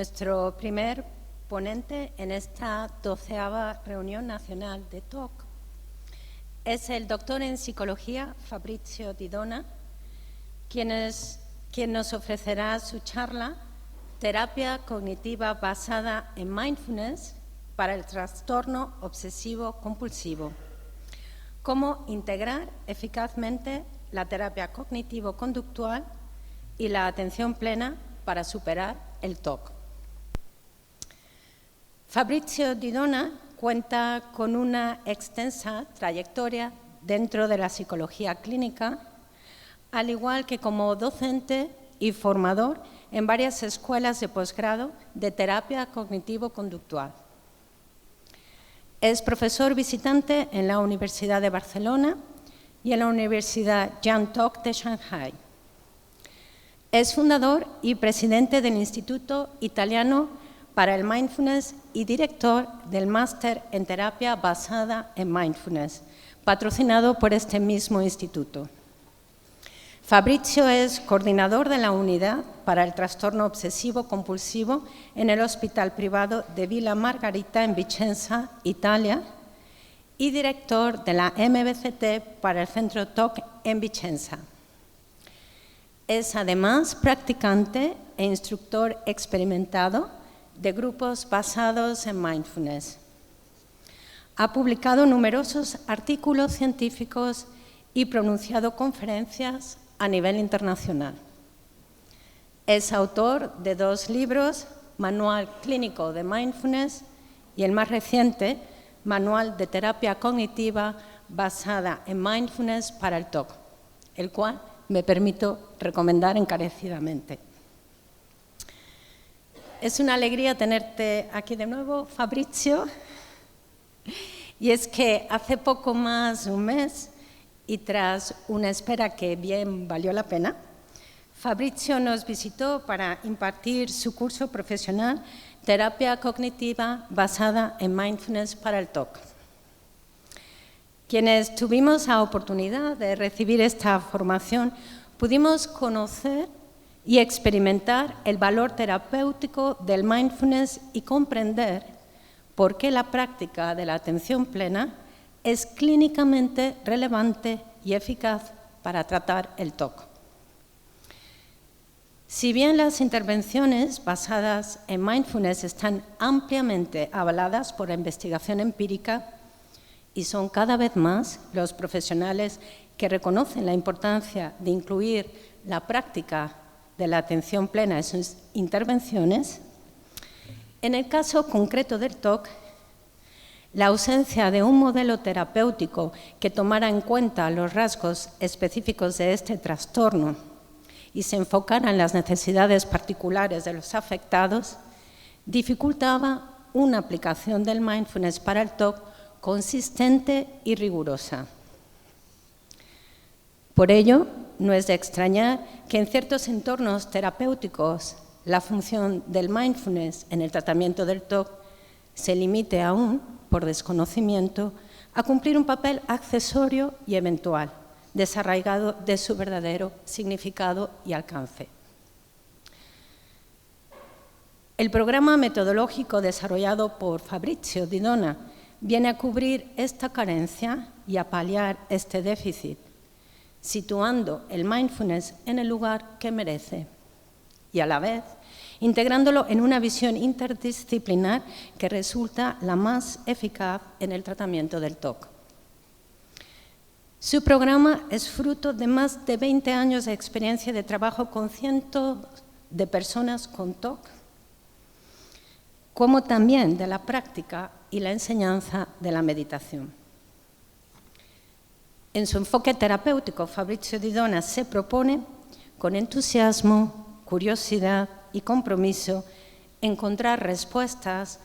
nuestro primer ponente en esta 12ª reunión nacional de TOC. Es el doctor en psicología Fabrizio Di Dona, quien nos ofrecerá su charla Terapia cognitiva basada en mindfulness para el trastorno obsesivo-compulsivo. Cómo integrar eficazmente la terapia cognitivo-conductual y la atención plena para superar el TOC. Fabrizio Di Dona cuenta con una extensa trayectoria dentro de la psicología clínica, al igual que como docente y formador en varias escuelas de posgrado de terapia cognitivo-conductual. Es profesor visitante en la Universidad de Barcelona y en la Universidad Jan TOC de Shanghai. Es fundador y presidente del Instituto Italiano para el Mindfulness y director del Máster en Terapia Basada en Mindfulness, patrocinado por este mismo instituto. Fabrizio es coordinador de la Unidad para el Trastorno Obsesivo-Compulsivo en el Hospital Privado de Villa Margherita en Vicenza, Italia, y director de la MBCT para el Centro TOC en Vicenza. Es además practicante e instructor experimentado de grupos basados en mindfulness. Ha publicado numerosos artículos científicos y pronunciado conferencias a nivel internacional. Es autor de 2 libros, Manual Clínico de Mindfulness y el más reciente, Manual de Terapia Cognitiva basada en Mindfulness para el TOC, el cual me permito recomendar encarecidamente. Es una alegría tenerte aquí de nuevo, Fabrizio. Y es que hace poco más de un mes, y tras una espera que bien valió la pena, Fabrizio nos visitó para impartir su curso profesional Terapia Cognitiva basada en Mindfulness para el TOC. Quienes tuvimos la oportunidad de recibir esta formación pudimos conocer y experimentar el valor terapéutico del mindfulness y comprender por qué la práctica de la atención plena es clínicamente relevante y eficaz para tratar el TOC. Si bien las intervenciones basadas en mindfulness están ampliamente avaladas por la investigación empírica y son cada vez más los profesionales que reconocen la importancia de incluir la práctica de la atención plena en sus intervenciones, en el caso concreto del TOC, la ausencia de un modelo terapéutico que tomara en cuenta los rasgos específicos de este trastorno y se enfocara en las necesidades particulares de los afectados, dificultaba una aplicación del mindfulness para el TOC consistente y rigurosa. Por ello, no es de extrañar que en ciertos entornos terapéuticos la función del mindfulness en el tratamiento del TOC se limite aún, por desconocimiento, a cumplir un papel accesorio y eventual, desarraigado de su verdadero significado y alcance. El programa metodológico desarrollado por Fabrizio Di Dona viene a cubrir esta carencia y a paliar este déficit, situando el mindfulness en el lugar que merece y a la vez integrándolo en una visión interdisciplinar que resulta la más eficaz en el tratamiento del TOC. Su programa es fruto de más de 20 años de experiencia de trabajo con cientos de personas con TOC, como también de la práctica y la enseñanza de la meditación. En su enfoque terapéutico, Fabrizio Di Dona se propone, con entusiasmo, curiosidad y compromiso, encontrar respuestas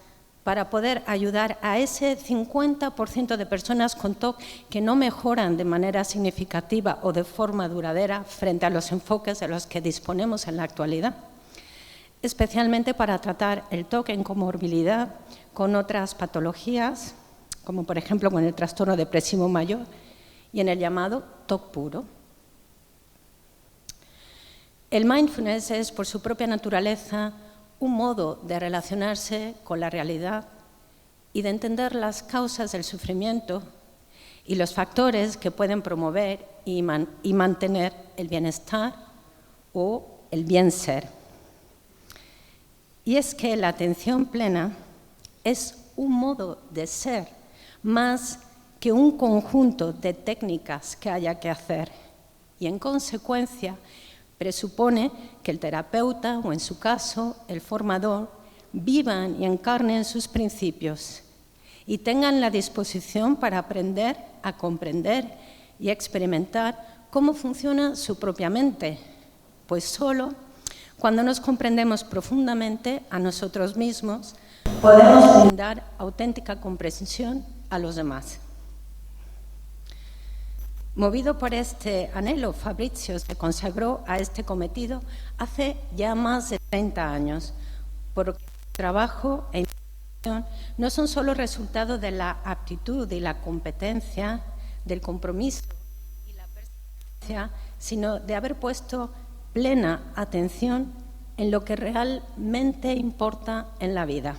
para poder ayudar a ese 50% de personas con TOC que no mejoran de manera significativa o de forma duradera frente a los enfoques de los que disponemos en la actualidad, especialmente para tratar el TOC en comorbilidad con otras patologías, como por ejemplo con el trastorno depresivo mayor y en el llamado TOC puro. El mindfulness es, por su propia naturaleza, un modo de relacionarse con la realidad y de entender las causas del sufrimiento y los factores que pueden promover y mantener el bienestar o el bien ser. Y es que la atención plena es un modo de ser más que un conjunto de técnicas que haya que hacer y, en consecuencia, presupone que el terapeuta o, en su caso, el formador, vivan y encarnen sus principios y tengan la disposición para aprender a comprender y a experimentar cómo funciona su propia mente, pues solo cuando nos comprendemos profundamente a nosotros mismos podemos brindar auténtica comprensión a los demás. Movido por este anhelo, Fabrizio se consagró a este cometido hace ya más de 30 años, porque el trabajo e investigación no son solo resultado de la aptitud y la competencia, del compromiso y la perseverancia, sino de haber puesto plena atención en lo que realmente importa en la vida.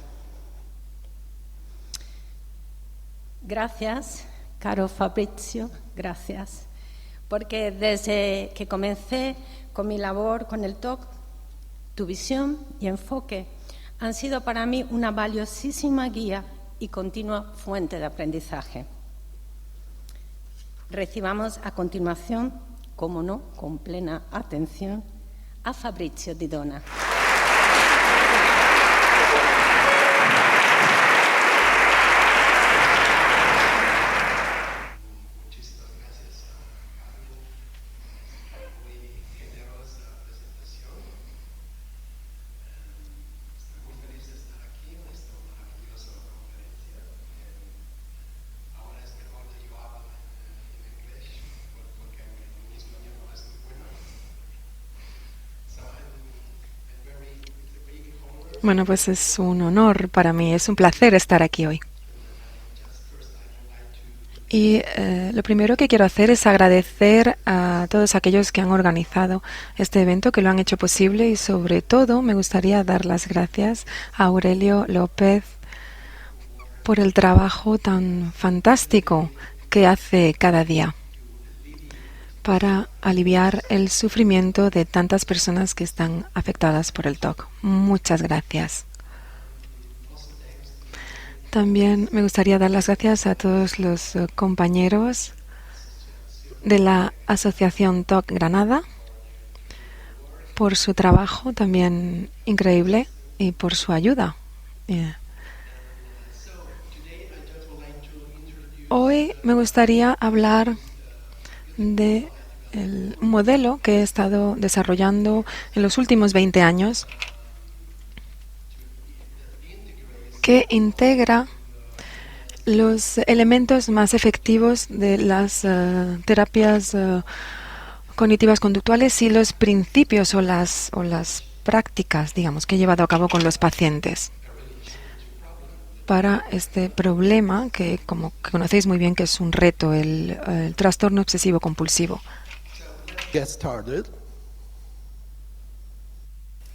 Gracias, caro Fabrizio, gracias, porque desde que comencé con mi labor con el TOC, tu visión y enfoque han sido para mí una valiosísima guía y continua fuente de aprendizaje. Recibamos a continuación, como no, con plena atención, a Fabrizio Di Dona. Bueno, pues es un honor para mí, es un placer estar aquí hoy. Y lo primero que quiero hacer es agradecer a todos aquellos que han organizado este evento, que lo han hecho posible, y sobre todo me gustaría dar las gracias a Aurelio López por el trabajo tan fantástico que hace cada día para aliviar el sufrimiento de tantas personas que están afectadas por el TOC. Muchas gracias. También me gustaría dar las gracias a todos los compañeros de la Asociación TOC Granada por su trabajo también increíble y por su ayuda. Hoy me gustaría hablar de un modelo que he estado desarrollando en los últimos 20 años que integra los elementos más efectivos de las terapias cognitivas conductuales y los principios o las prácticas, digamos, que he llevado a cabo con los pacientes para este problema que, como que conocéis muy bien, que es un reto, el trastorno obsesivo compulsivo.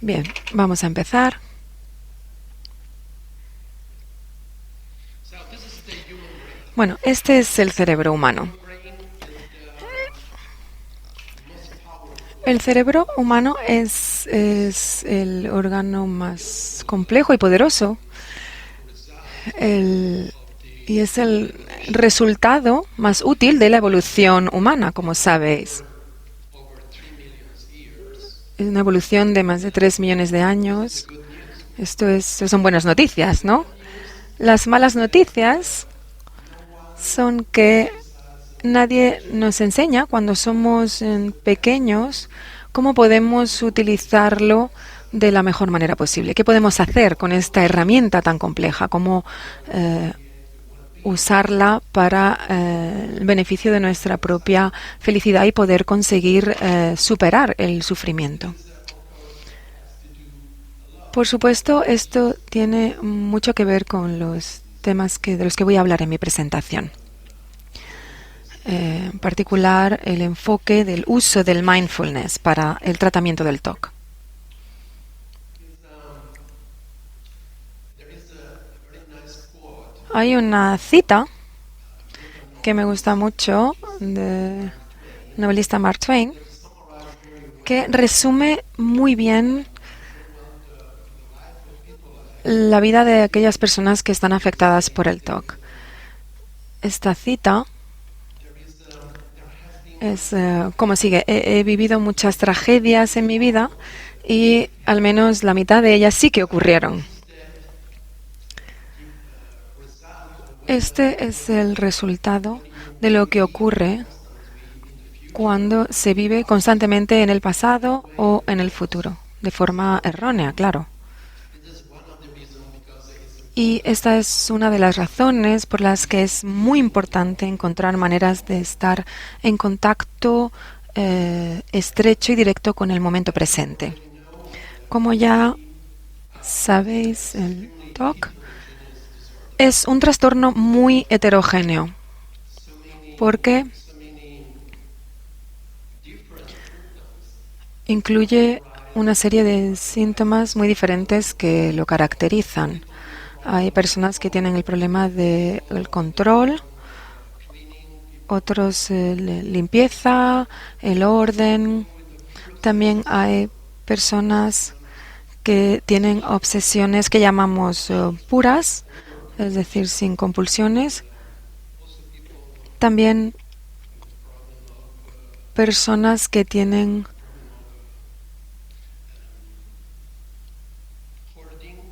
Bien, vamos a empezar. Bueno, este es el cerebro humano. El cerebro humano es el órgano más complejo y poderoso y es el resultado más útil de la evolución humana, como sabéis. Es una evolución de más de 3 millones de años. Esto son buenas noticias, ¿no? Las malas noticias son que nadie nos enseña cuando somos pequeños cómo podemos utilizarlo de la mejor manera posible. ¿Qué podemos hacer con esta herramienta tan compleja? ¿Cómo usarla para el beneficio de nuestra propia felicidad y poder conseguir superar el sufrimiento? Por supuesto, esto tiene mucho que ver con los temas de los que voy a hablar en mi presentación. En particular, el enfoque del uso del mindfulness para el tratamiento del TOC. Hay una cita que me gusta mucho del novelista Mark Twain que resume muy bien la vida de aquellas personas que están afectadas por el TOC. Esta cita es como sigue. He vivido muchas tragedias en mi vida y al menos la mitad de ellas sí que ocurrieron. Este es el resultado de lo que ocurre cuando se vive constantemente en el pasado o en el futuro, de forma errónea, claro. Y esta es una de las razones por las que es muy importante encontrar maneras de estar en contacto estrecho y directo con el momento presente. Como ya sabéis, el TOC es un trastorno muy heterogéneo porque incluye una serie de síntomas muy diferentes que lo caracterizan. Hay personas que tienen el problema del control, otros limpieza, el orden. También hay personas que tienen obsesiones que llamamos puras, es decir, sin compulsiones. También personas que tienen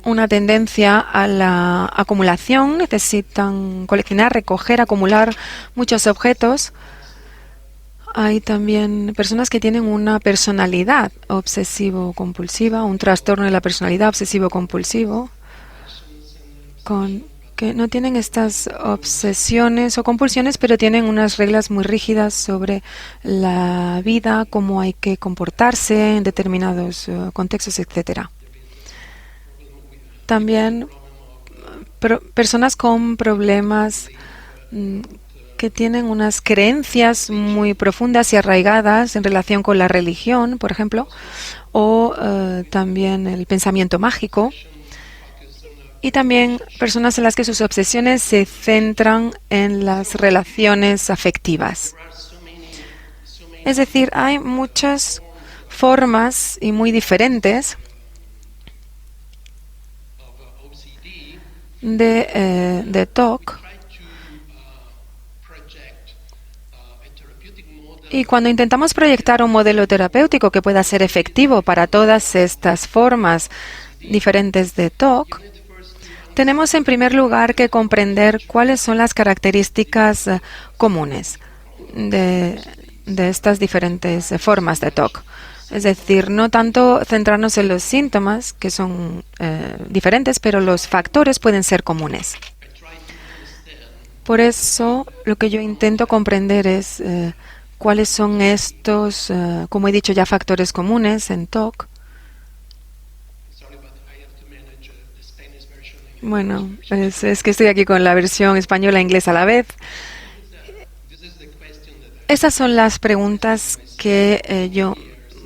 una tendencia a la acumulación, necesitan coleccionar, recoger, acumular muchos objetos. Hay también personas que tienen una personalidad obsesivo-compulsiva, un trastorno de la personalidad obsesivo-compulsivo, que no tienen estas obsesiones o compulsiones, pero tienen unas reglas muy rígidas sobre la vida, cómo hay que comportarse en determinados contextos, etcétera. También personas con problemas que tienen unas creencias muy profundas y arraigadas en relación con la religión, por ejemplo, o también el pensamiento mágico. Y también personas en las que sus obsesiones se centran en las relaciones afectivas. Es decir, hay muchas formas y muy diferentes de TOC, y cuando intentamos proyectar un modelo terapéutico que pueda ser efectivo para todas estas formas diferentes de TOC, tenemos en primer lugar que comprender cuáles son las características comunes de estas diferentes formas de TOC. Es decir, no tanto centrarnos en los síntomas, que son diferentes, pero los factores pueden ser comunes. Por eso, lo que yo intento comprender es cuáles son estos, como he dicho ya, factores comunes en TOC. Bueno, es que estoy aquí con la versión española e inglesa a la vez. Estas son las preguntas que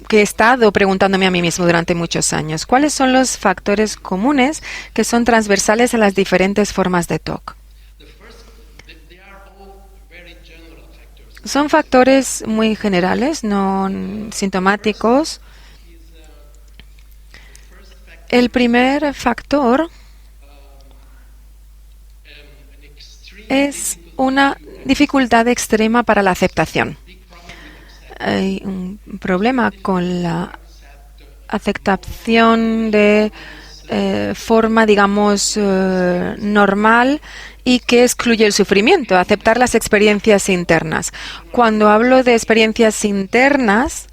he estado preguntándome a mí mismo durante muchos años. ¿Cuáles son los factores comunes que son transversales a las diferentes formas de TOC? Son factores muy generales, no sintomáticos. El primer factor es una dificultad extrema para la aceptación. Hay un problema con la aceptación de forma, digamos, normal y que excluye el sufrimiento, aceptar las experiencias internas. Cuando hablo de experiencias internas,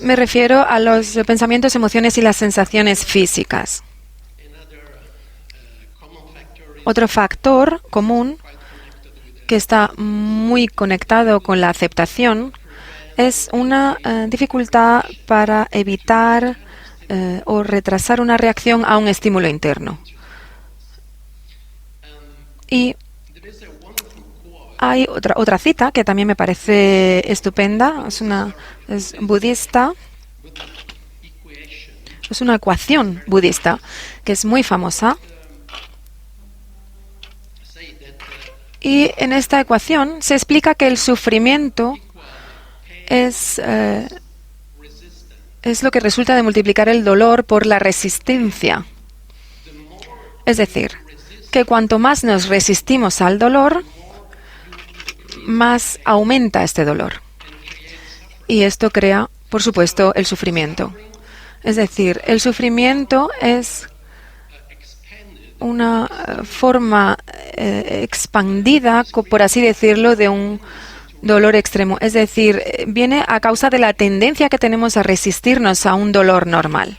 me refiero a los pensamientos, emociones y las sensaciones físicas. Otro factor común que está muy conectado con la aceptación es una dificultad para evitar o retrasar una reacción a un estímulo interno. Y hay otra cita que también me parece estupenda, es budista, es una ecuación budista que es muy famosa. Y en esta ecuación se explica que el sufrimiento es lo que resulta de multiplicar el dolor por la resistencia. Es decir, que cuanto más nos resistimos al dolor, más aumenta este dolor. Y esto crea, por supuesto, el sufrimiento. Es decir, el sufrimiento es una forma expandida, por así decirlo, de un dolor extremo. Es decir, viene a causa de la tendencia que tenemos a resistirnos a un dolor normal.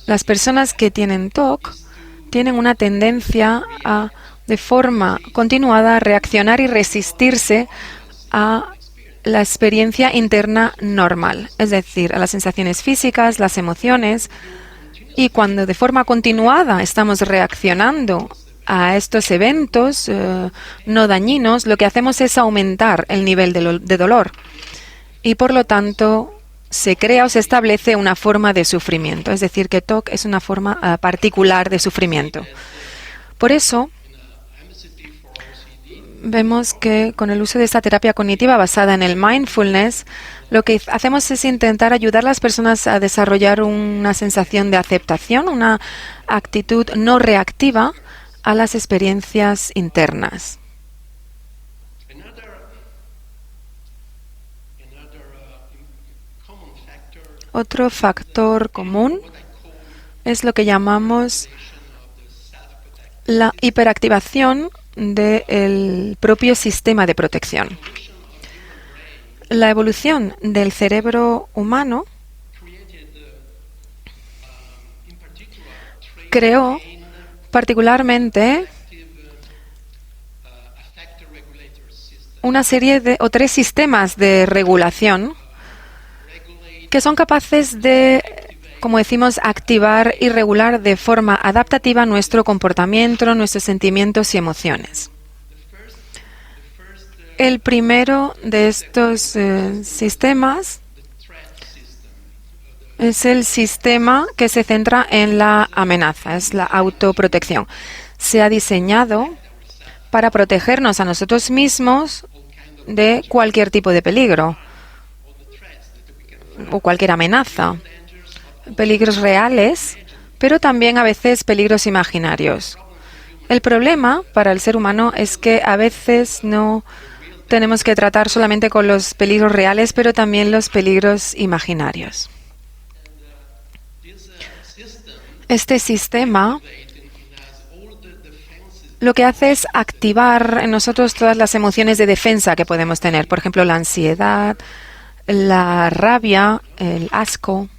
Las personas que tienen TOC tienen una tendencia a, de forma continuada, reaccionar y resistirse a la experiencia interna normal, es decir, a las sensaciones físicas, las emociones. Y cuando de forma continuada estamos reaccionando a estos eventos no dañinos, lo que hacemos es aumentar el nivel de dolor. Y por lo tanto, se crea o se establece una forma de sufrimiento. Es decir, que TOC es una forma particular de sufrimiento. Por eso, vemos que con el uso de esta terapia cognitiva basada en el mindfulness, lo que hacemos es intentar ayudar a las personas a desarrollar una sensación de aceptación, una actitud no reactiva a las experiencias internas. Otro factor común es lo que llamamos la hiperactivación del propio sistema de protección. La evolución del cerebro humano creó particularmente una serie o tres sistemas de regulación que son capaces de, como decimos, activar y regular de forma adaptativa nuestro comportamiento, nuestros sentimientos y emociones. El primero de estos sistemas es el sistema que se centra en la amenaza, es la autoprotección. Se ha diseñado para protegernos a nosotros mismos de cualquier tipo de peligro o cualquier amenaza. Peligros reales, pero también a veces peligros imaginarios. El problema para el ser humano es que a veces no tenemos que tratar solamente con los peligros reales, pero también los peligros imaginarios. Este sistema lo que hace es activar en nosotros todas las emociones de defensa que podemos tener. Por ejemplo, la ansiedad, la rabia, el asco.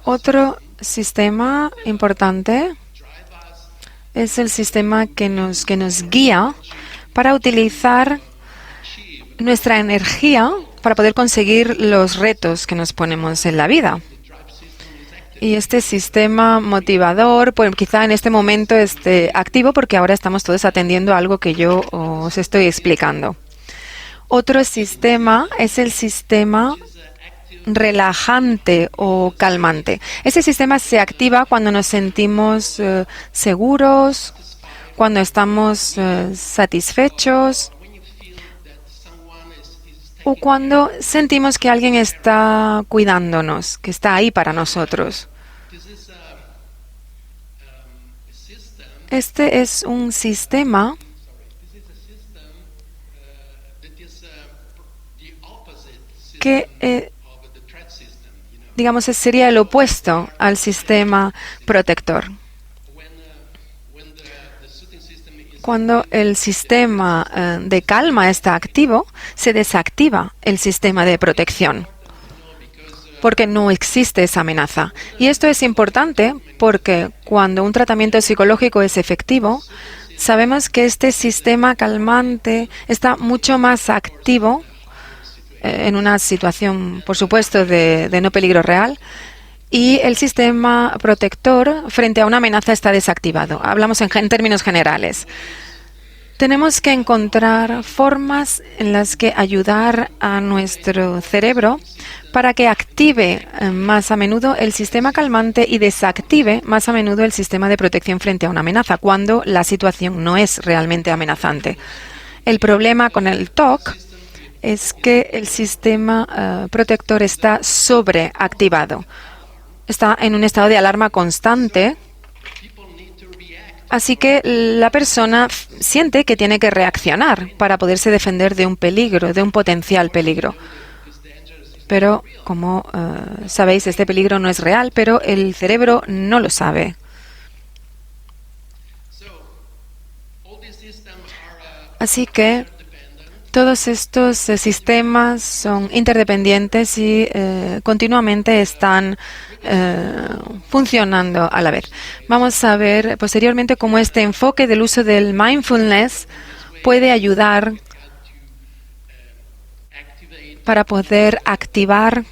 Otro sistema importante es el sistema que nos guía para utilizar nuestra energía para poder conseguir los retos que nos ponemos en la vida. Y este sistema motivador, pues quizá en este momento esté activo porque ahora estamos todos atendiendo a algo que yo os estoy explicando. Otro sistema es el sistema relajante o calmante. Ese sistema se activa cuando nos sentimos seguros, cuando estamos satisfechos o cuando sentimos que alguien está cuidándonos, que está ahí para nosotros. Este es un sistema que, digamos, sería el opuesto al sistema protector. Cuando el sistema de calma está activo, se desactiva el sistema de protección, porque no existe esa amenaza. Y esto es importante porque cuando un tratamiento psicológico es efectivo, sabemos que este sistema calmante está mucho más activo en una situación, por supuesto, de no peligro real, y el sistema protector frente a una amenaza está desactivado. Hablamos en términos generales. Tenemos que encontrar formas en las que ayudar a nuestro cerebro para que active más a menudo el sistema calmante y desactive más a menudo el sistema de protección frente a una amenaza, cuando la situación no es realmente amenazante. El problema con el TOC es que el sistema protector está sobreactivado. Está en un estado de alarma constante. Así que la persona siente que tiene que reaccionar para poderse defender de un peligro, de un potencial peligro. Pero, como sabéis, este peligro no es real, pero el cerebro no lo sabe. Así que todos estos sistemas son interdependientes y continuamente están funcionando a la vez. Vamos a ver posteriormente cómo este enfoque del uso del mindfulness puede ayudar para poder activar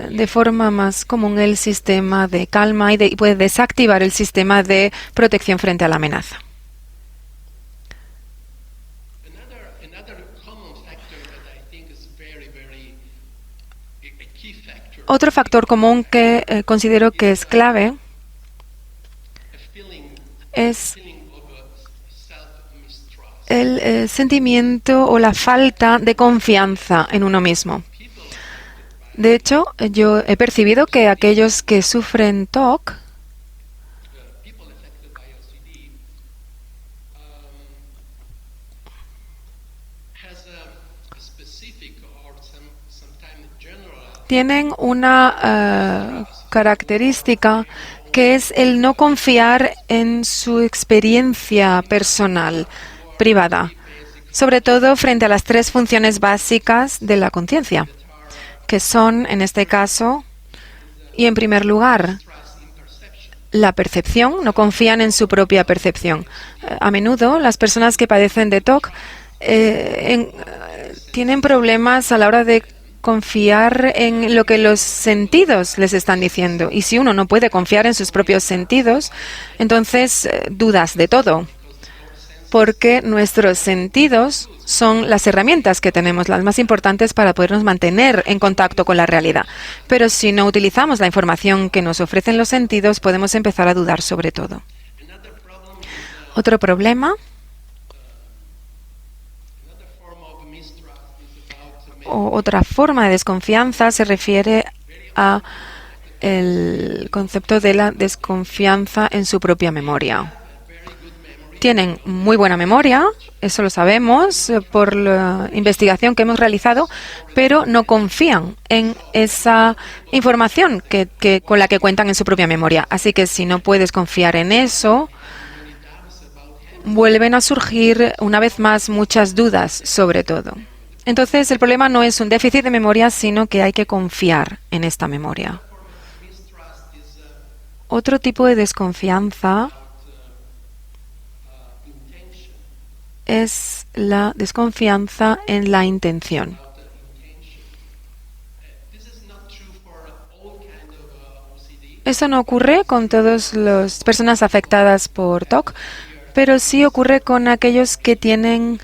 de forma más común el sistema de calma y puede desactivar el sistema de protección frente a la amenaza. Otro factor común que considero que es clave es el sentimiento o la falta de confianza en uno mismo. De hecho, yo he percibido que aquellos que sufren TOC tienen una característica que es el no confiar en su experiencia personal, privada, sobre todo frente a las tres funciones básicas de la conciencia, que son, en este caso, y en primer lugar, la percepción, no confían en su propia percepción. A menudo, las personas que padecen de TOC tienen problemas a la hora de confiar en lo que los sentidos les están diciendo. Y si uno no puede confiar en sus propios sentidos, entonces dudas de todo. Porque nuestros sentidos son las herramientas que tenemos, las más importantes para podernos mantener en contacto con la realidad. Pero si no utilizamos la información que nos ofrecen los sentidos, podemos empezar a dudar sobre todo. Otro problema o otra forma de desconfianza se refiere a el concepto de la desconfianza en su propia memoria. Tienen muy buena memoria, eso lo sabemos por la investigación que hemos realizado, pero no confían en esa información con la que cuentan en su propia memoria. Así que si no puedes confiar en eso, vuelven a surgir una vez más muchas dudas sobre todo. Entonces, el problema no es un déficit de memoria, sino que hay que confiar en esta memoria. Otro tipo de desconfianza es la desconfianza en la intención. Esto no ocurre con todas las personas afectadas por TOC, pero sí ocurre con aquellos que tienen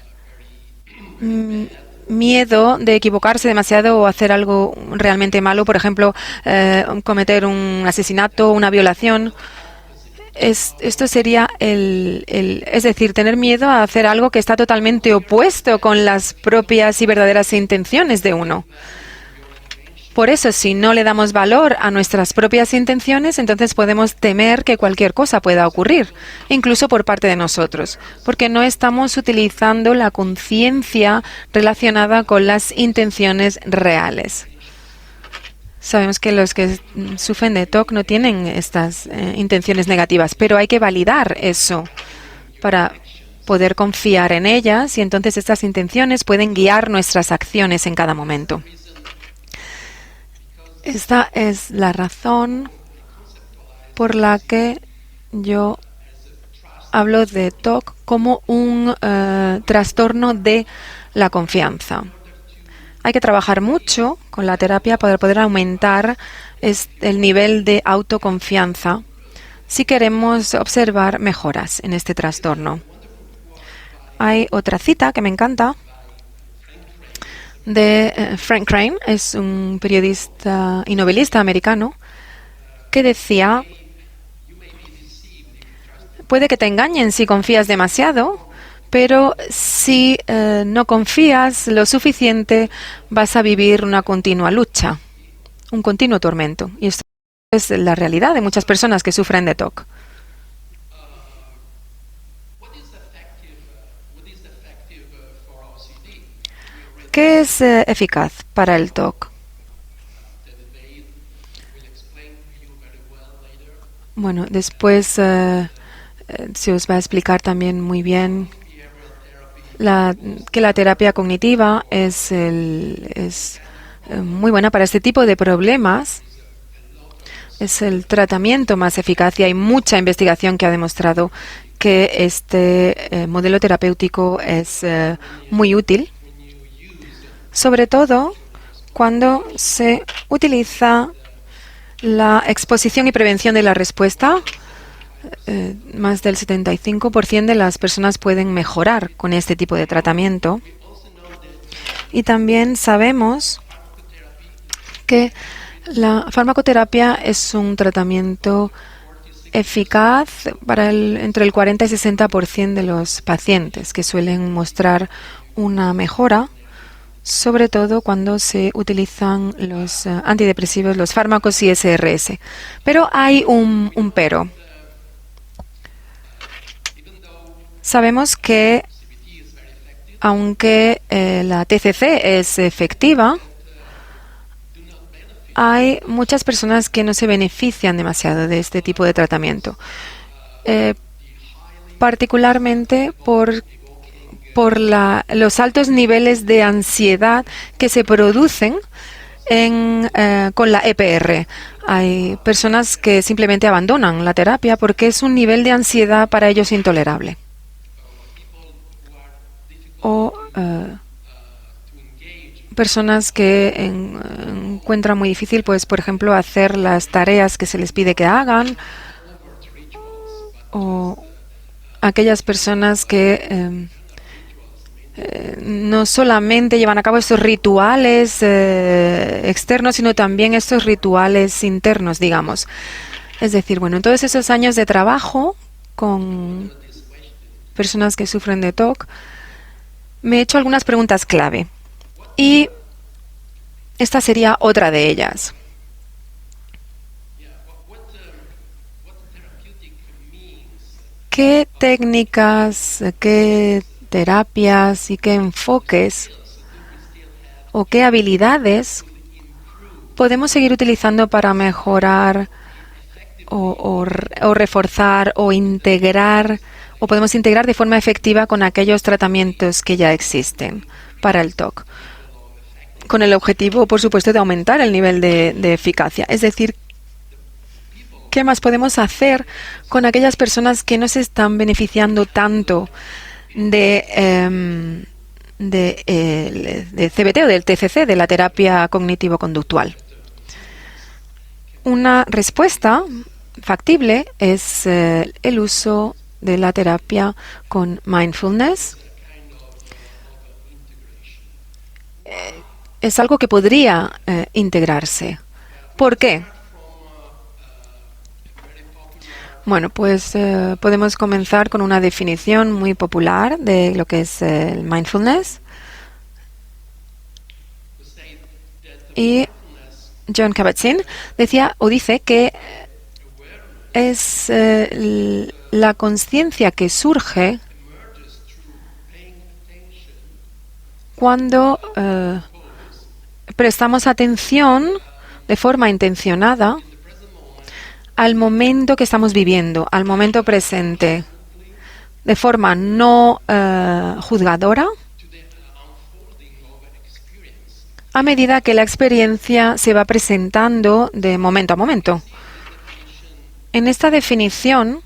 miedo de equivocarse demasiado o hacer algo realmente malo, por ejemplo, cometer un asesinato o una violación. Esto sería es decir, tener miedo a hacer algo que está totalmente opuesto con las propias y verdaderas intenciones de uno. Por eso, si no le damos valor a nuestras propias intenciones, entonces podemos temer que cualquier cosa pueda ocurrir, incluso por parte de nosotros, porque no estamos utilizando la conciencia relacionada con las intenciones reales. Sabemos que los que sufren de TOC no tienen estas intenciones negativas, pero hay que validar eso para poder confiar en ellas y entonces estas intenciones pueden guiar nuestras acciones en cada momento. Esta es la razón por la que yo hablo de TOC como un trastorno de la confianza. Hay que trabajar mucho con la terapia para poder aumentar el nivel de autoconfianza si queremos observar mejoras en este trastorno. Hay otra cita que me encanta de Frank Crane, es un periodista y novelista americano, que decía: puede que te engañen si confías demasiado, pero si no confías lo suficiente, vas a vivir una continua lucha, un continuo tormento. Y esto es la realidad de muchas personas que sufren de TOC. ¿Qué es eficaz para el TOC? Bueno, después se os va a explicar también muy bien que la terapia cognitiva es muy buena para este tipo de problemas. Es el tratamiento más eficaz y hay mucha investigación que ha demostrado que este modelo terapéutico es muy útil, sobre todo cuando se utiliza la exposición y prevención de la respuesta. Más del 75% de las personas pueden mejorar con este tipo de tratamiento. Y también sabemos que la farmacoterapia es un tratamiento eficaz para entre el 40 y 60% de los pacientes, que suelen mostrar una mejora, sobre todo cuando se utilizan los antidepresivos, los fármacos y SRS. Pero hay un pero. Sabemos que aunque la TCC es efectiva, hay muchas personas que no se benefician demasiado de este tipo de tratamiento, particularmente por los altos niveles de ansiedad que se producen con la EPR. Hay personas que simplemente abandonan la terapia porque es un nivel de ansiedad para ellos intolerable. O personas que encuentran muy difícil, pues, por ejemplo, hacer las tareas que se les pide que hagan, o aquellas personas que no solamente llevan a cabo estos rituales externos, sino también estos rituales internos, digamos. Es decir, bueno, en todos esos años de trabajo con personas que sufren de TOC, me he hecho algunas preguntas clave. Y esta sería otra de ellas. ¿Qué técnicas, qué terapias y qué enfoques o qué habilidades podemos seguir utilizando para mejorar o reforzar o integrar, o podemos integrar de forma efectiva con aquellos tratamientos que ya existen para el TOC? Con el objetivo, por supuesto, de aumentar el nivel de eficacia. Es decir, ¿qué más podemos hacer con aquellas personas que no se están beneficiando tanto de CBT o del TCC, de la terapia cognitivo-conductual? Una respuesta factible es el uso de la terapia con mindfulness. Es algo que podría integrarse. ¿Por qué? Bueno, pues podemos comenzar con una definición muy popular de lo que es el mindfulness. Y Jon Kabat-Zinn decía o dice que es la conciencia que surge cuando prestamos atención de forma intencionada al momento que estamos viviendo, al momento presente, de forma no juzgadora, a medida que la experiencia se va presentando de momento a momento. En esta definición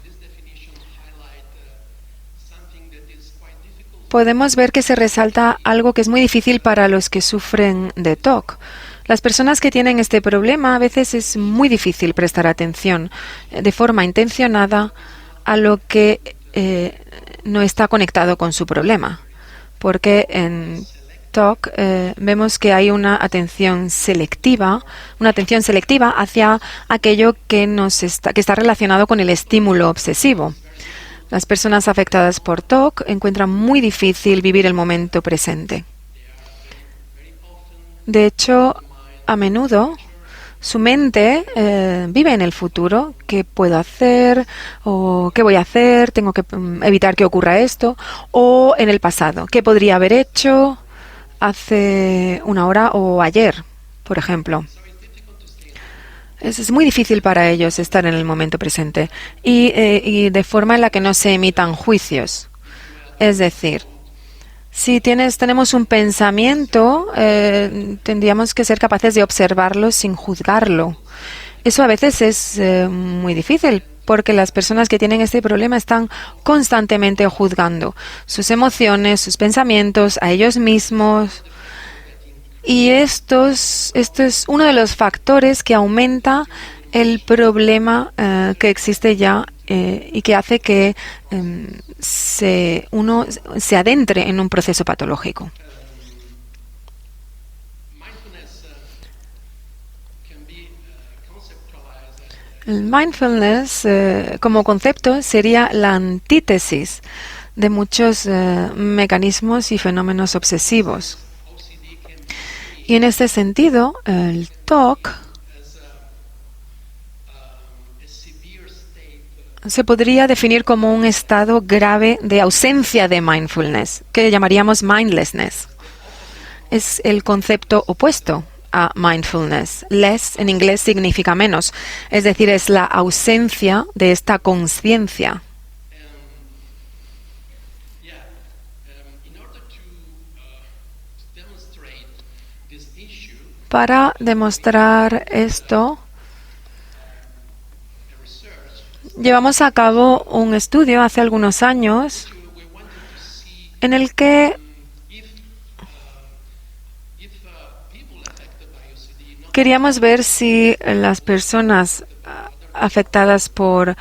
podemos ver que se resalta algo que es muy difícil para los que sufren de TOC. Las personas que tienen este problema, a veces es muy difícil prestar atención de forma intencionada a lo que no está conectado con su problema, porque en TOC vemos que hay una atención selectiva hacia aquello que está relacionado con el estímulo obsesivo. Las personas afectadas por TOC encuentran muy difícil vivir el momento presente. De hecho, a menudo su mente vive en el futuro. ¿Qué puedo hacer? ¿O qué voy a hacer? ¿Tengo que evitar que ocurra esto? O en el pasado. ¿Qué podría haber hecho hace una hora o ayer, por ejemplo? Es muy difícil para ellos estar en el momento presente y de forma en la que no se emitan juicios. Es decir, si tenemos un pensamiento, tendríamos que ser capaces de observarlo sin juzgarlo. Eso a veces es muy difícil porque las personas que tienen este problema están constantemente juzgando sus emociones, sus pensamientos, a ellos mismos. Y esto es uno de los factores que aumenta el problema que existe ya y que hace que uno se adentre en un proceso patológico. El mindfulness como concepto sería la antítesis de muchos mecanismos y fenómenos obsesivos. Y en este sentido, el TOC se podría definir como un estado grave de ausencia de mindfulness, que llamaríamos mindlessness. Es el concepto opuesto a mindfulness. Less en inglés significa menos, es decir, es la ausencia de esta conciencia. Para demostrar esto, llevamos a cabo un estudio hace algunos años en el que queríamos ver si las personas afectadas por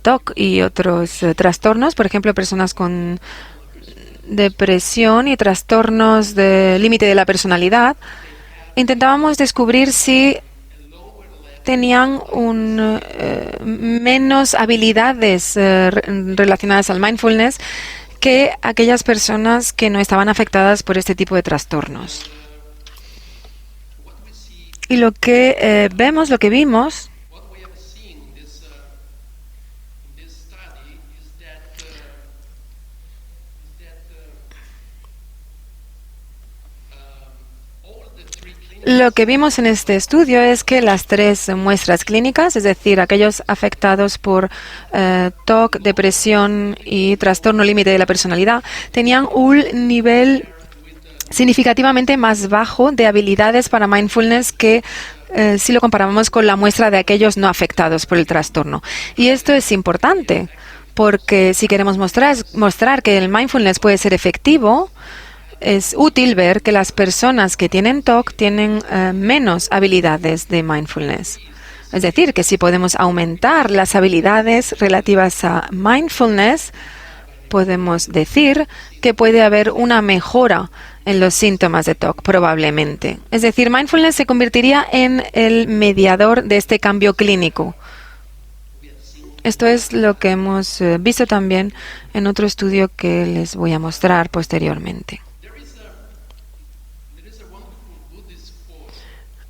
TOC y otros trastornos, por ejemplo, personas con depresión y trastornos de límite de la personalidad, intentábamos descubrir si tenían menos habilidades relacionadas al mindfulness que aquellas personas que no estaban afectadas por este tipo de trastornos. Y lo que vimos en este estudio es que las tres muestras clínicas, es decir, aquellos afectados por TOC, depresión y trastorno límite de la personalidad, tenían un nivel significativamente más bajo de habilidades para mindfulness que si lo comparamos con la muestra de aquellos no afectados por el trastorno. Y esto es importante porque si queremos mostrar que el mindfulness puede ser efectivo, es útil ver que las personas que tienen TOC tienen menos habilidades de mindfulness. Es decir, que si podemos aumentar las habilidades relativas a mindfulness, podemos decir que puede haber una mejora en los síntomas de TOC, probablemente. Es decir, mindfulness se convertiría en el mediador de este cambio clínico. Esto es lo que hemos visto también en otro estudio que les voy a mostrar posteriormente.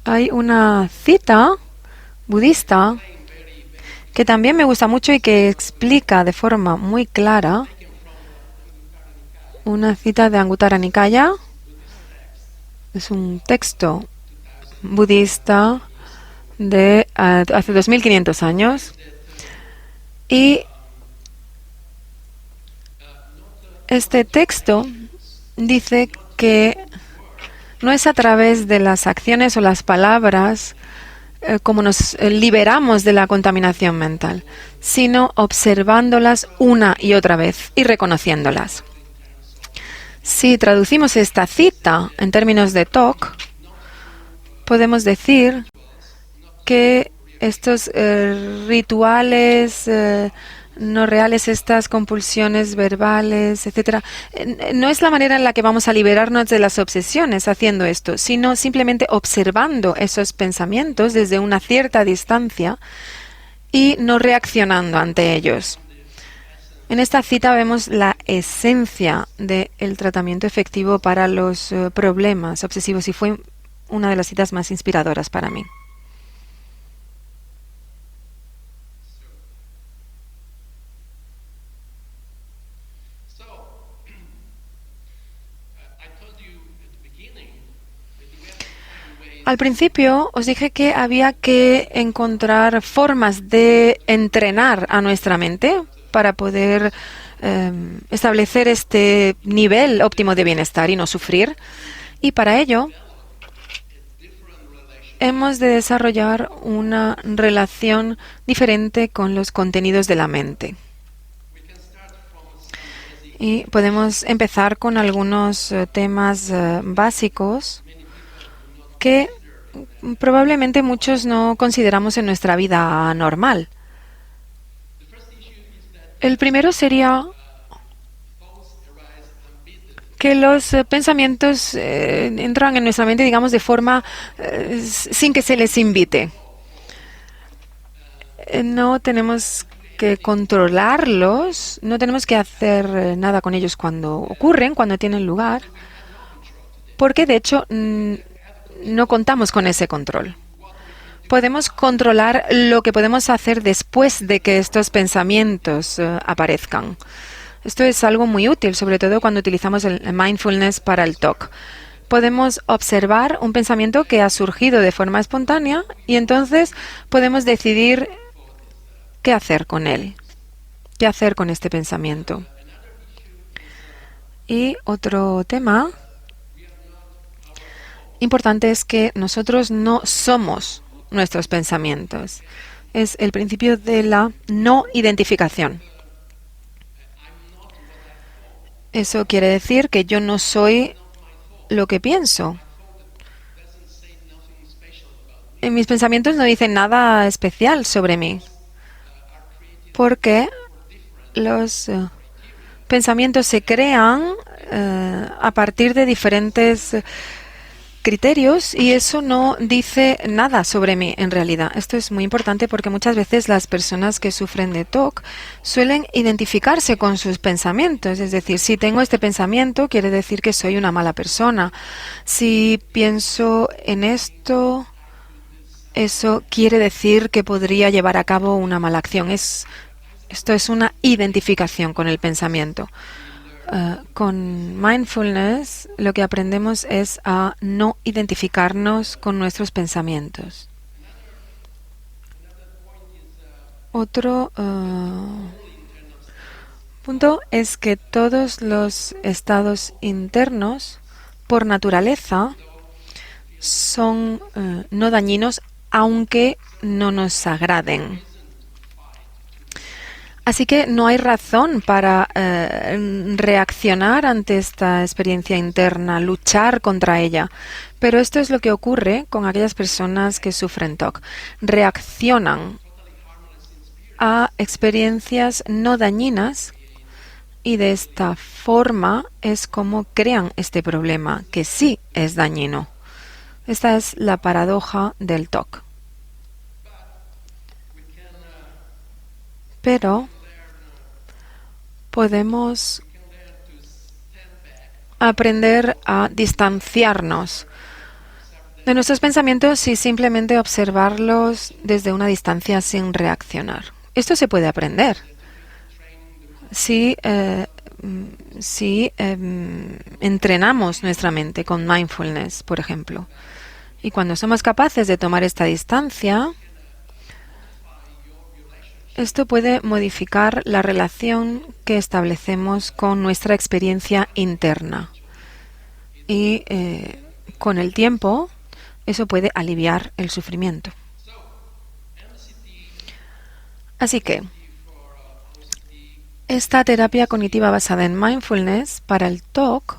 Hay una cita budista que también me gusta mucho y que explica de forma muy clara una cita de Anguttara Nikaya. Es un texto budista de hace 2500 años. Y este texto dice que no es a través de las acciones o las palabras como nos liberamos de la contaminación mental, sino observándolas una y otra vez y reconociéndolas. Si traducimos esta cita en términos de TOC, podemos decir que estos rituales no reales, estas compulsiones verbales, etcétera. No es la manera en la que vamos a liberarnos de las obsesiones haciendo esto, sino simplemente observando esos pensamientos desde una cierta distancia y no reaccionando ante ellos. En esta cita vemos la esencia del tratamiento efectivo para los problemas obsesivos y fue una de las citas más inspiradoras para mí. Al principio os dije que había que encontrar formas de entrenar a nuestra mente para poder establecer este nivel óptimo de bienestar y no sufrir. Y para ello hemos de desarrollar una relación diferente con los contenidos de la mente. Y podemos empezar con algunos temas básicos que probablemente muchos no consideramos en nuestra vida normal. El primero sería que los pensamientos entran en nuestra mente, digamos, de forma sin que se les invite. No tenemos que controlarlos, no tenemos que hacer nada con ellos cuando ocurren, cuando tienen lugar, porque de hecho no contamos con ese control. Podemos controlar lo que podemos hacer después de que estos pensamientos aparezcan. Esto es algo muy útil, sobre todo cuando utilizamos el mindfulness para el TOC. Podemos observar un pensamiento que ha surgido de forma espontánea y entonces podemos decidir qué hacer con él, qué hacer con este pensamiento. Y otro tema importante es que nosotros no somos nuestros pensamientos. Es el principio de la no identificación. Eso quiere decir que yo no soy lo que pienso. Mis pensamientos no dicen nada especial sobre mí, porque los pensamientos se crean a partir de diferentes criterios y eso no dice nada sobre mí en realidad. Esto es muy importante porque muchas veces las personas que sufren de TOC suelen identificarse con sus pensamientos. Es decir, si tengo este pensamiento quiere decir que soy una mala persona. Si pienso en esto, eso quiere decir que podría llevar a cabo una mala acción. Esto es una identificación con el pensamiento. Con mindfulness lo que aprendemos es a no identificarnos con nuestros pensamientos. Otro punto es que todos los estados internos, por naturaleza, son no dañinos, aunque no nos agraden. Así que no hay razón para reaccionar ante esta experiencia interna, luchar contra ella. Pero esto es lo que ocurre con aquellas personas que sufren TOC. Reaccionan a experiencias no dañinas y de esta forma es como crean este problema, que sí es dañino. Esta es la paradoja del TOC. Pero podemos aprender a distanciarnos de nuestros pensamientos y simplemente observarlos desde una distancia sin reaccionar. Esto se puede aprender. Si entrenamos nuestra mente con mindfulness, por ejemplo, y cuando somos capaces de tomar esta distancia, esto puede modificar la relación que establecemos con nuestra experiencia interna. Y con el tiempo, eso puede aliviar el sufrimiento. Así que, esta terapia cognitiva basada en mindfulness para el TOC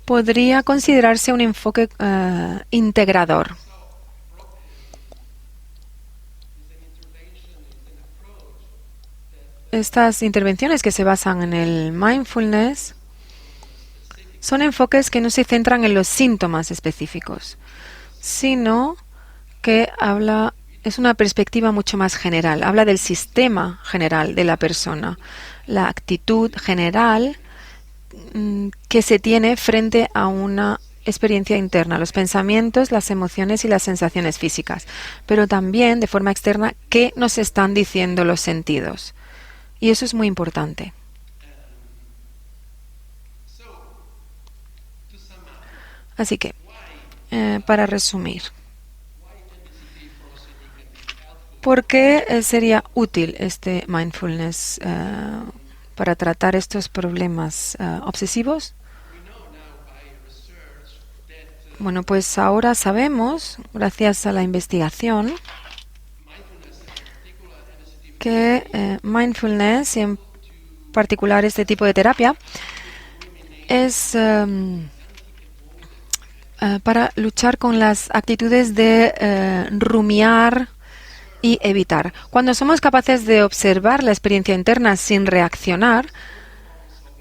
podría considerarse un enfoque integrador. estas intervenciones que se basan en el mindfulness son enfoques que no se centran en los síntomas específicos, sino que es una perspectiva mucho más general. Habla del sistema general de la persona, la actitud general que se tiene frente a una experiencia interna, los pensamientos, las emociones y las sensaciones físicas, pero también de forma externa qué nos están diciendo los sentidos. Y eso es muy importante. Así que, para resumir, ¿por qué sería útil este mindfulness para tratar estos problemas obsesivos? Bueno, pues ahora sabemos, gracias a la investigación, que mindfulness, y en particular este tipo de terapia, es para luchar con las actitudes de rumiar y evitar. Cuando somos capaces de observar la experiencia interna sin reaccionar,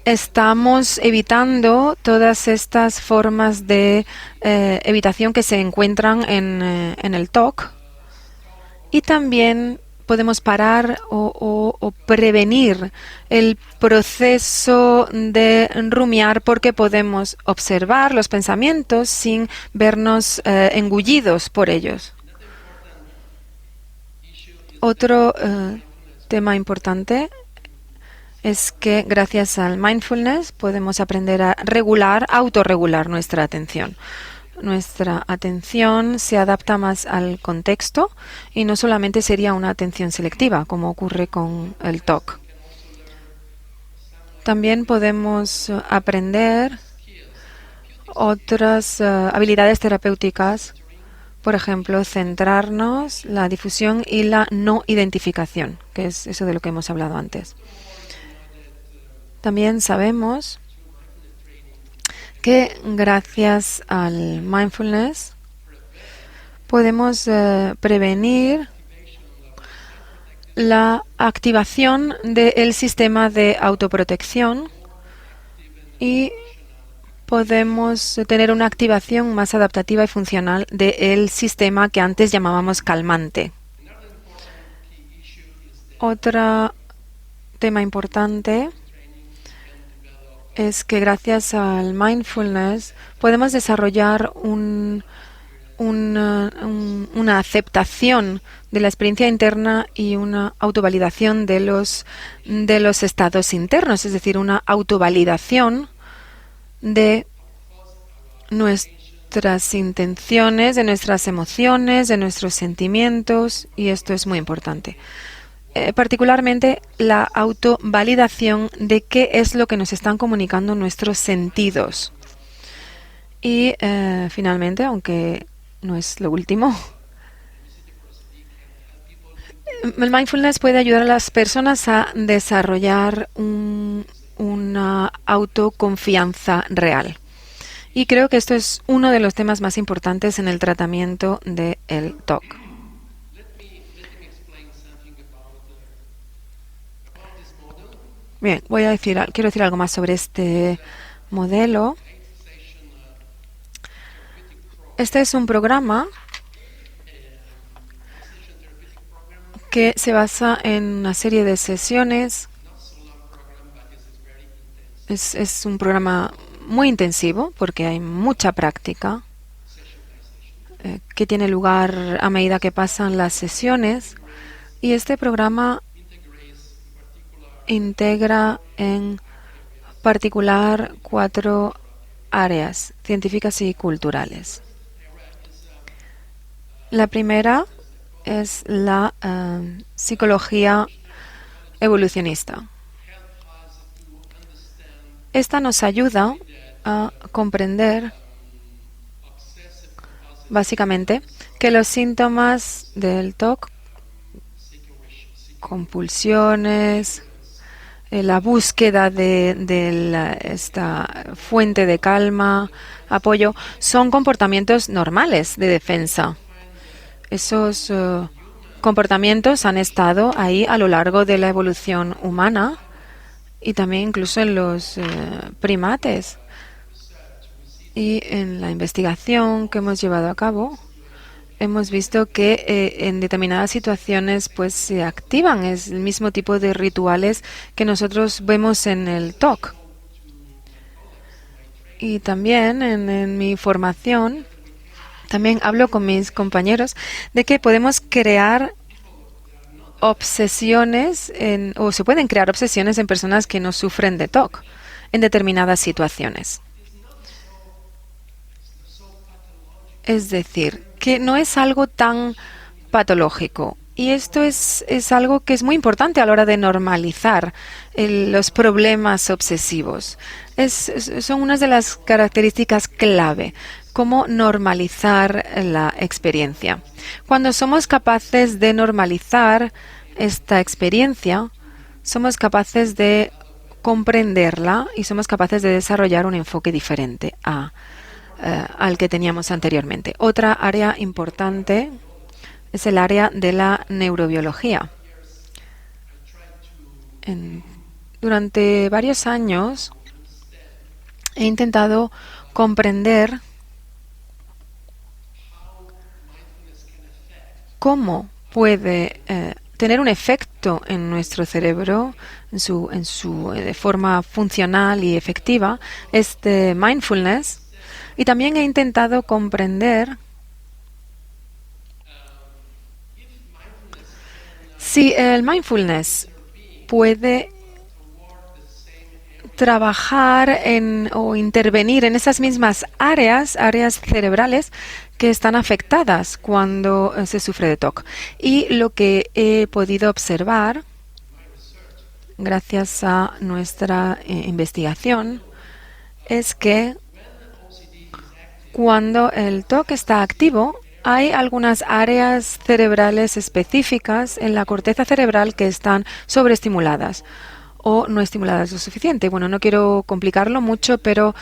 estamos evitando todas estas formas de evitación que se encuentran en el TOC, y también podemos parar o prevenir el proceso de rumiar, porque podemos observar los pensamientos sin vernos engullidos por ellos. Otro tema importante es que gracias al mindfulness podemos aprender a autorregular nuestra atención. Nuestra atención se adapta más al contexto y no solamente sería una atención selectiva, como ocurre con el TOC. También podemos aprender otras habilidades terapéuticas, por ejemplo, centrarnos, la difusión y la no identificación, que es eso de lo que hemos hablado antes. También sabemos que gracias al mindfulness podemos prevenir la activación del sistema de autoprotección y podemos tener una activación más adaptativa y funcional del sistema que antes llamábamos calmante. Otro tema importante es que gracias al mindfulness podemos desarrollar una aceptación de la experiencia interna y una autovalidación de los estados internos, es decir, una autovalidación de nuestras intenciones, de nuestras emociones, de nuestros sentimientos, y esto es muy importante. Particularmente la autovalidación de qué es lo que nos están comunicando nuestros sentidos. Y finalmente, aunque no es lo último, el mindfulness puede ayudar a las personas a desarrollar una autoconfianza real. Y creo que esto es uno de los temas más importantes en el tratamiento del TOC. Bien, quiero decir algo más sobre este modelo. Este es un programa que se basa en una serie de sesiones. Es un programa muy intensivo porque hay mucha práctica que tiene lugar a medida que pasan las sesiones, y este programa integra en particular 4 áreas científicas y culturales. La primera es la psicología evolucionista. Esta nos ayuda a comprender básicamente que los síntomas del TOC, compulsiones, la búsqueda de esta fuente de calma, apoyo, son comportamientos normales de defensa. Esos comportamientos han estado ahí a lo largo de la evolución humana y también incluso en los primates. Y en la investigación que hemos llevado a cabo, hemos visto que en determinadas situaciones pues se activan es el mismo tipo de rituales que nosotros vemos en el TOC. Y también en mi formación, también hablo con mis compañeros de que podemos crear obsesiones o se pueden crear obsesiones en personas que no sufren de TOC en determinadas situaciones. Es decir, que no es algo tan patológico. Y esto es algo que es muy importante a la hora de normalizar los problemas obsesivos. Son unas de las características clave, cómo normalizar la experiencia. Cuando somos capaces de normalizar esta experiencia, somos capaces de comprenderla y somos capaces de desarrollar un enfoque diferente al que teníamos anteriormente. Otra área importante es el área de la neurobiología. Durante varios años he intentado comprender cómo puede tener un efecto en nuestro cerebro, de forma funcional y efectiva, este mindfulness. Y también he intentado comprender si el mindfulness puede trabajar o intervenir en esas mismas áreas cerebrales que están afectadas cuando se sufre de TOC. Y lo que he podido observar, gracias a nuestra investigación, es que cuando el TOC está activo, hay algunas áreas cerebrales específicas en la corteza cerebral que están sobreestimuladas o no estimuladas lo suficiente. Bueno, no quiero complicarlo mucho, pero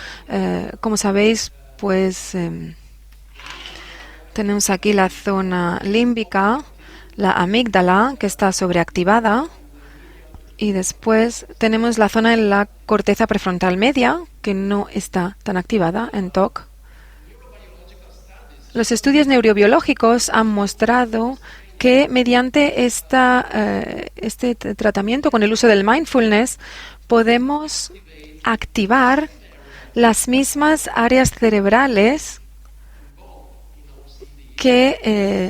como sabéis, pues tenemos aquí la zona límbica, la amígdala, que está sobreactivada, y después tenemos la zona en la corteza prefrontal media, que no está tan activada en TOC. Los estudios neurobiológicos han mostrado que mediante este tratamiento con el uso del mindfulness podemos activar las mismas áreas cerebrales que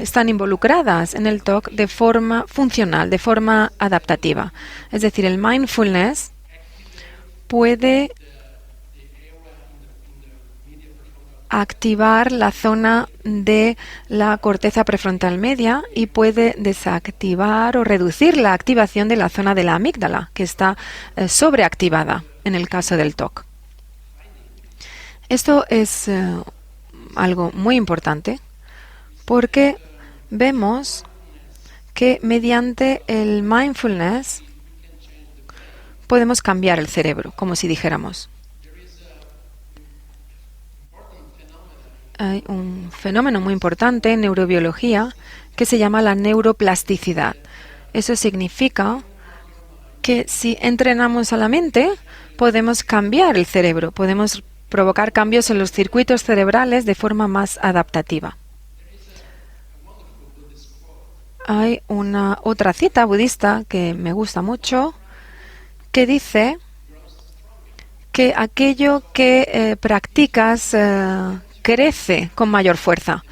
están involucradas en el TOC de forma funcional, de forma adaptativa. Es decir, el mindfulness puede activar la zona de la corteza prefrontal media y puede desactivar o reducir la activación de la zona de la amígdala, que está sobreactivada en el caso del TOC. Esto es algo muy importante porque vemos que mediante el mindfulness podemos cambiar el cerebro, como si dijéramos. Hay un fenómeno muy importante en neurobiología que se llama la neuroplasticidad. Eso significa que si entrenamos a la mente, podemos cambiar el cerebro, podemos provocar cambios en los circuitos cerebrales de forma más adaptativa. Hay una otra cita budista que me gusta mucho, que dice que aquello que practicas crece con mayor fuerza.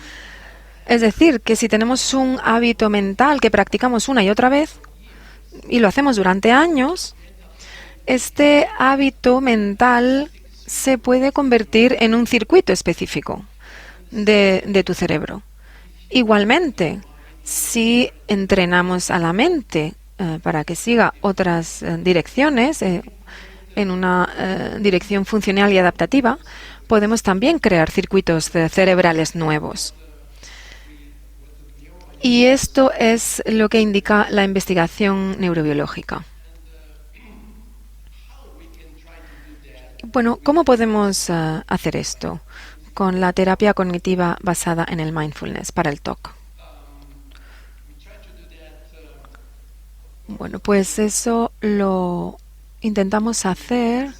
Es decir, que si tenemos un hábito mental que practicamos una y otra vez, y lo hacemos durante años, este hábito mental se puede convertir en un circuito específico de tu cerebro. Igualmente, si entrenamos a la mente para que siga otras direcciones, en una dirección funcional y adaptativa, podemos también crear circuitos cerebrales nuevos. Y esto es lo que indica la investigación neurobiológica. Bueno, ¿cómo podemos hacer esto con la terapia cognitiva basada en el mindfulness para el TOC? Bueno, pues eso lo intentamos hacer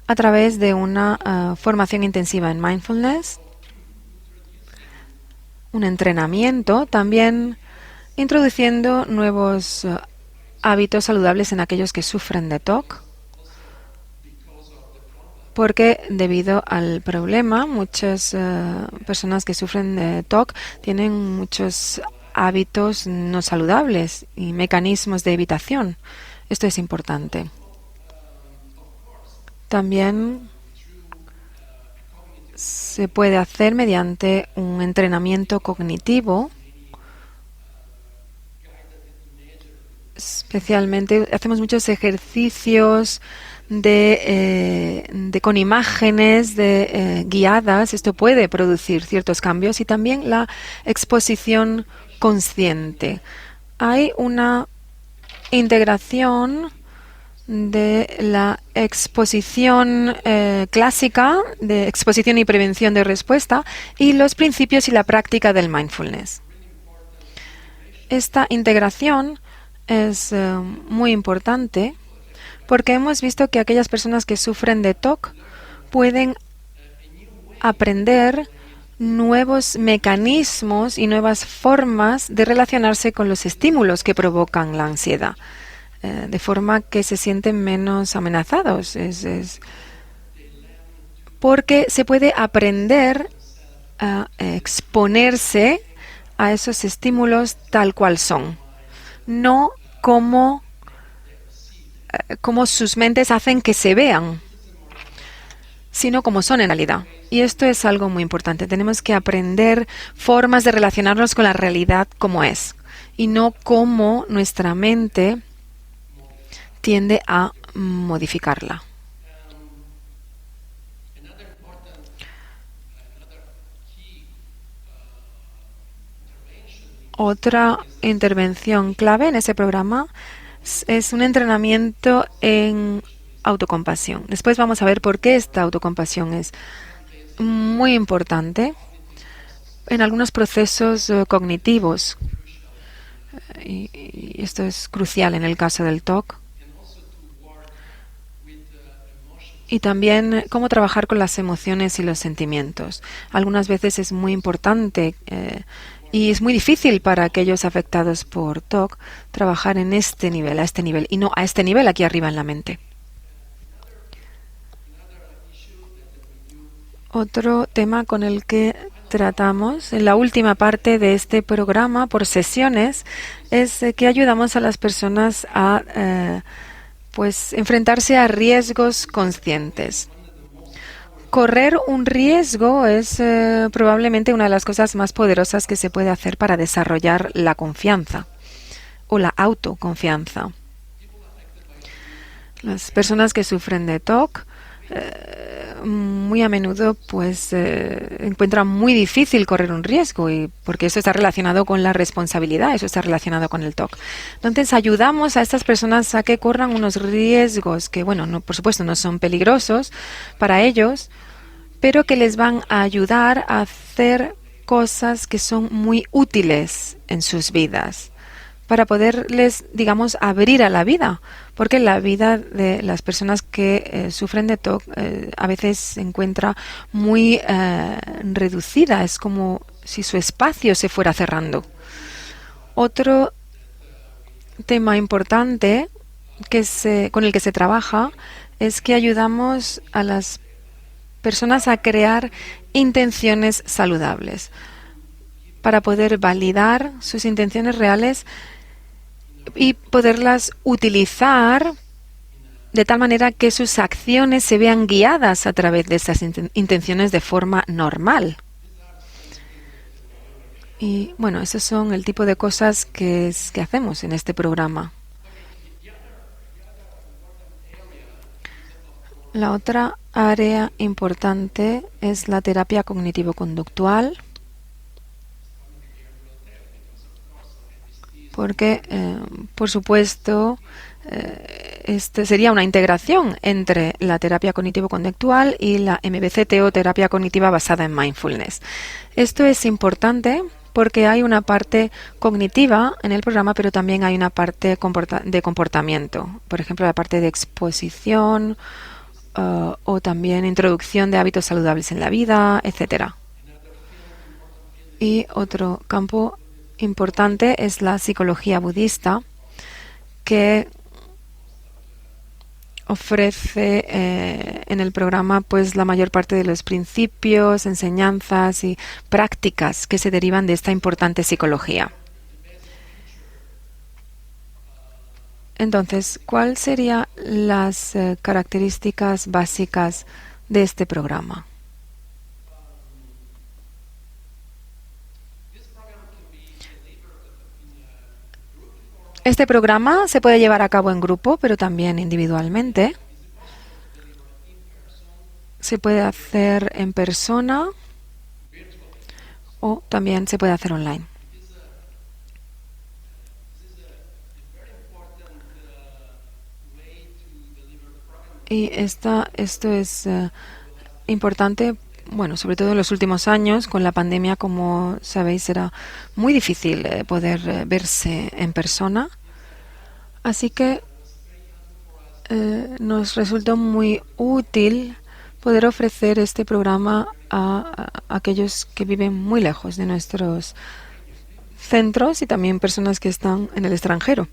a través de una formación intensiva en mindfulness, un entrenamiento, también introduciendo nuevos hábitos saludables en aquellos que sufren de TOC, porque debido al problema, muchas personas que sufren de TOC tienen muchos hábitos no saludables y mecanismos de evitación. Esto es importante. También se puede hacer mediante un entrenamiento cognitivo. Especialmente hacemos muchos ejercicios con imágenes guiadas. Esto puede producir ciertos cambios, y también la exposición consciente. Hay una integración de la exposición clásica, de exposición y prevención de respuesta, y los principios y la práctica del mindfulness. Esta integración es muy importante porque hemos visto que aquellas personas que sufren de TOC pueden aprender nuevos mecanismos y nuevas formas de relacionarse con los estímulos que provocan la ansiedad, de forma que se sienten menos amenazados. Porque se puede aprender a exponerse a esos estímulos tal cual son, no como sus mentes hacen que se vean, sino como son en realidad. Y esto es algo muy importante. Tenemos que aprender formas de relacionarnos con la realidad como es, y no como nuestra mente tiende a modificarla. Otra intervención clave en ese programa es un entrenamiento en autocompasión. Después vamos a ver por qué esta autocompasión es muy importante en algunos procesos cognitivos. Y esto es crucial en el caso del TOC. Y también cómo trabajar con las emociones y los sentimientos. Algunas veces es muy importante y es muy difícil para aquellos afectados por TOC trabajar en este nivel, a este nivel, y no a este nivel aquí arriba en la mente. Otro tema con el que tratamos en la última parte de este programa por sesiones es que ayudamos a las personas a enfrentarse a riesgos conscientes. Correr un riesgo es probablemente una de las cosas más poderosas que se puede hacer para desarrollar la confianza o la autoconfianza. Las personas que sufren de TOC muy a menudo encuentran muy difícil correr un riesgo, y porque eso está relacionado con la responsabilidad, eso está relacionado con el TOC. Entonces ayudamos a estas personas a que corran unos riesgos que, por supuesto no son peligrosos para ellos, pero que les van a ayudar a hacer cosas que son muy útiles en sus vidas, para poderles, abrir a la vida, porque la vida de las personas que sufren de TOC a veces se encuentra muy reducida, es como si su espacio se fuera cerrando. Otro tema importante con el que se trabaja es que ayudamos a las personas a crear intenciones saludables, para poder validar sus intenciones reales y poderlas utilizar de tal manera que sus acciones se vean guiadas a través de esas intenciones de forma normal. Y esos son el tipo de cosas que hacemos en este programa. La otra área importante es la terapia cognitivo-conductual, porque, por supuesto, sería una integración entre la terapia cognitivo-conductual y la MBCT o terapia cognitiva basada en mindfulness. Esto es importante porque hay una parte cognitiva en el programa, pero también hay una parte de comportamiento. Por ejemplo, la parte de exposición o también introducción de hábitos saludables en la vida, etcétera. Y otro campo importante es la psicología budista, que ofrece en el programa pues la mayor parte de los principios, enseñanzas y prácticas que se derivan de esta importante psicología. Entonces, ¿cuáles serían las características básicas de este programa? Este programa se puede llevar a cabo en grupo, pero también individualmente. Se puede hacer en persona o también se puede hacer online. Y esto es importante, bueno, sobre todo en los últimos años, con la pandemia, como sabéis, era muy difícil poder verse en persona. Así que nos resultó muy útil poder ofrecer este programa a aquellos que viven muy lejos de nuestros centros y también personas que están en el extranjero.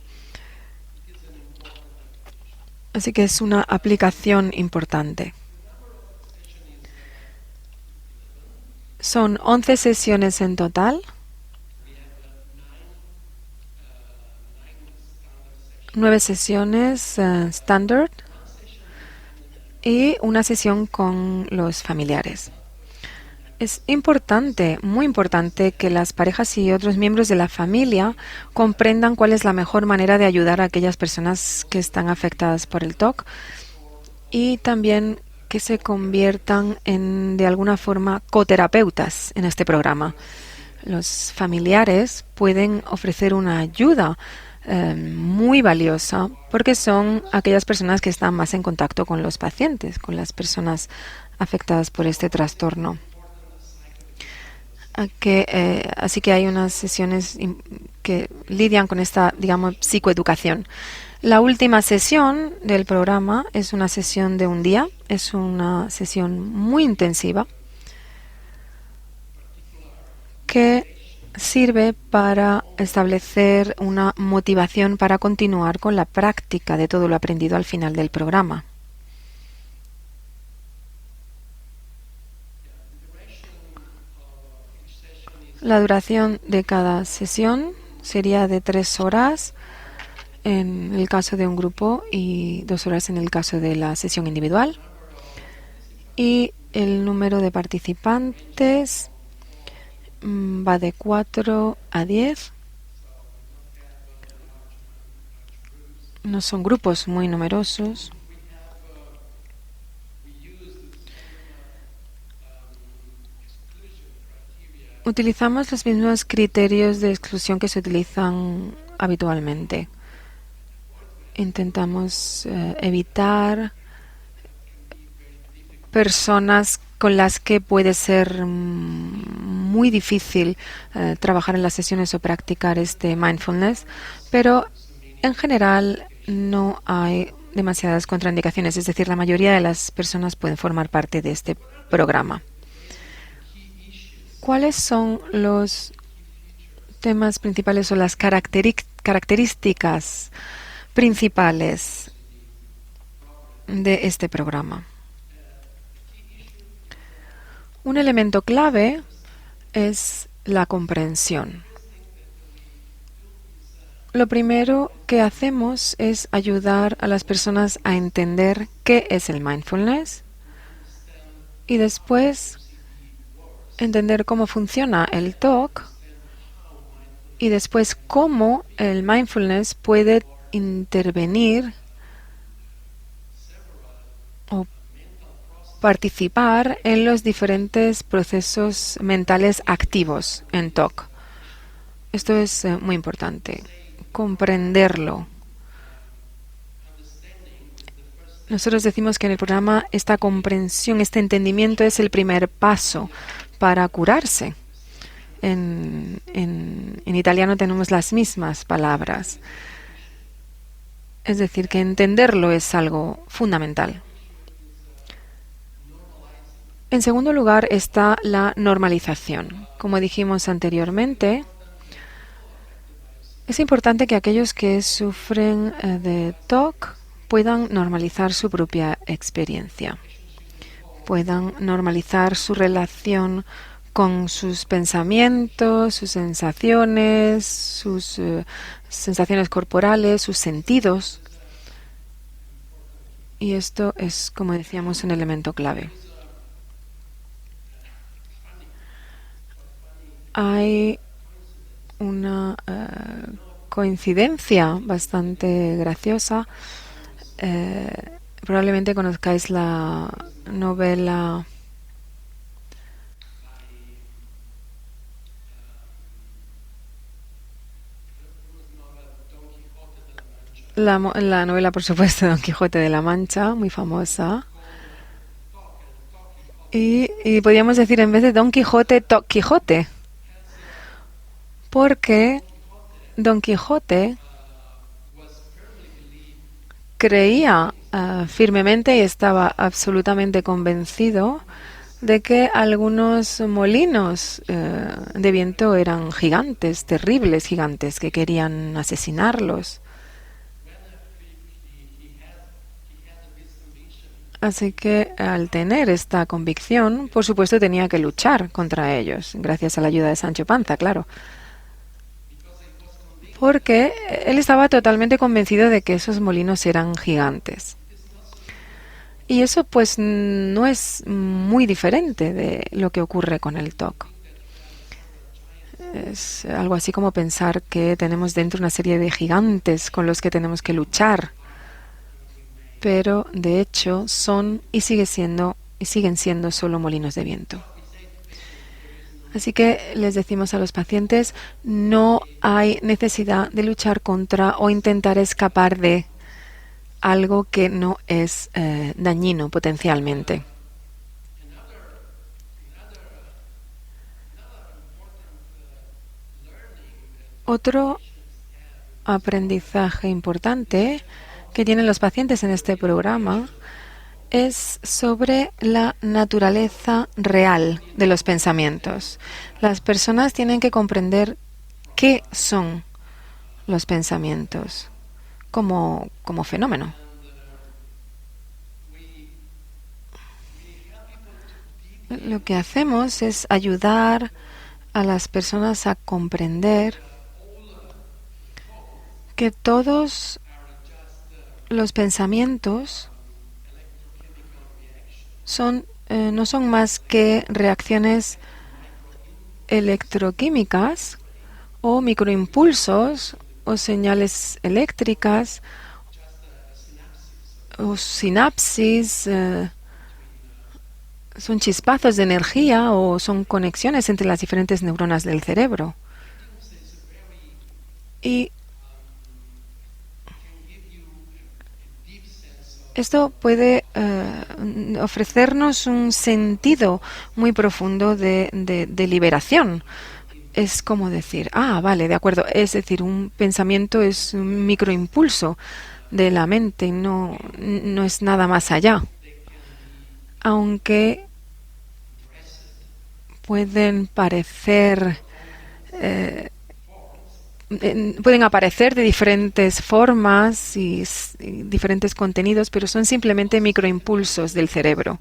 Así que es una aplicación importante. Son 11 sesiones en total. 9 sesiones standard y una sesión con los familiares. Es importante, muy importante, que las parejas y otros miembros de la familia comprendan cuál es la mejor manera de ayudar a aquellas personas que están afectadas por el TOC y también que se conviertan en, de alguna forma, coterapeutas en este programa. Los familiares pueden ofrecer una ayuda muy valiosa porque son aquellas personas que están más en contacto con los pacientes, con las personas afectadas por este trastorno. Así que hay unas sesiones que lidian con esta, digamos, psicoeducación. La última sesión del programa es una sesión de un día, es una sesión muy intensiva que sirve para establecer una motivación para continuar con la práctica de todo lo aprendido al final del programa. La duración de cada sesión sería de 3 horas en el caso de un grupo y 2 horas en el caso de la sesión individual. Y el número de participantes va de 4 a 10. No son grupos muy numerosos. Utilizamos los mismos criterios de exclusión que se utilizan habitualmente. Intentamos evitar personas con las que puede ser muy difícil trabajar en las sesiones o practicar este mindfulness, pero en general no hay demasiadas contraindicaciones, es decir, la mayoría de las personas pueden formar parte de este programa. ¿Cuáles son los temas principales o las características principales de este programa? Un elemento clave es la comprensión. Lo primero que hacemos es ayudar a las personas a entender qué es el mindfulness y después entender cómo funciona el TOC y después cómo el mindfulness puede intervenir o participar en los diferentes procesos mentales activos en TOC. Esto es muy importante, comprenderlo. Nosotros decimos que en el programa esta comprensión, este entendimiento es el primer paso para curarse. en italiano tenemos las mismas palabras. Es decir, que entenderlo es algo fundamental. En segundo lugar está la normalización. Como dijimos anteriormente, es importante que aquellos que sufren de TOC puedan normalizar su propia experiencia, puedan normalizar su relación con sus pensamientos, sus sensaciones, sus sensaciones corporales, sus sentidos. Y esto es, como decíamos, un elemento clave. Hay una coincidencia bastante graciosa. Probablemente conozcáis la novela la novela, por supuesto, Don Quijote de la Mancha, muy famosa. Y podríamos decir en vez de Don Quijote, Toc Quijote. Porque Don Quijote creía firmemente y estaba absolutamente convencido de que algunos molinos de viento eran gigantes, terribles gigantes, que querían asesinarlos. Así que al tener esta convicción, por supuesto tenía que luchar contra ellos, gracias a la ayuda de Sancho Panza, claro. Porque él estaba totalmente convencido de que esos molinos eran gigantes. Y eso pues no es muy diferente de lo que ocurre con el TOC. Es algo así como pensar que tenemos dentro una serie de gigantes con los que tenemos que luchar. Pero de hecho son y siguen siendo solo molinos de viento. Así que les decimos a los pacientes, no hay necesidad de luchar contra o intentar escapar de algo que no es dañino potencialmente. Otro aprendizaje importante que tienen los pacientes en este programa es sobre la naturaleza real de los pensamientos. Las personas tienen que comprender qué son los pensamientos como fenómeno. Lo que hacemos es ayudar a las personas a comprender que todos los pensamientos no son más que reacciones electroquímicas o microimpulsos o señales eléctricas o sinapsis, son chispazos de energía o son conexiones entre las diferentes neuronas del cerebro. Y esto puede ofrecernos un sentido muy profundo de liberación. Es como decir, vale, de acuerdo. Es decir, un pensamiento es un microimpulso de la mente, no es nada más allá. Aunque pueden aparecer de diferentes formas y diferentes contenidos, pero son simplemente microimpulsos del cerebro.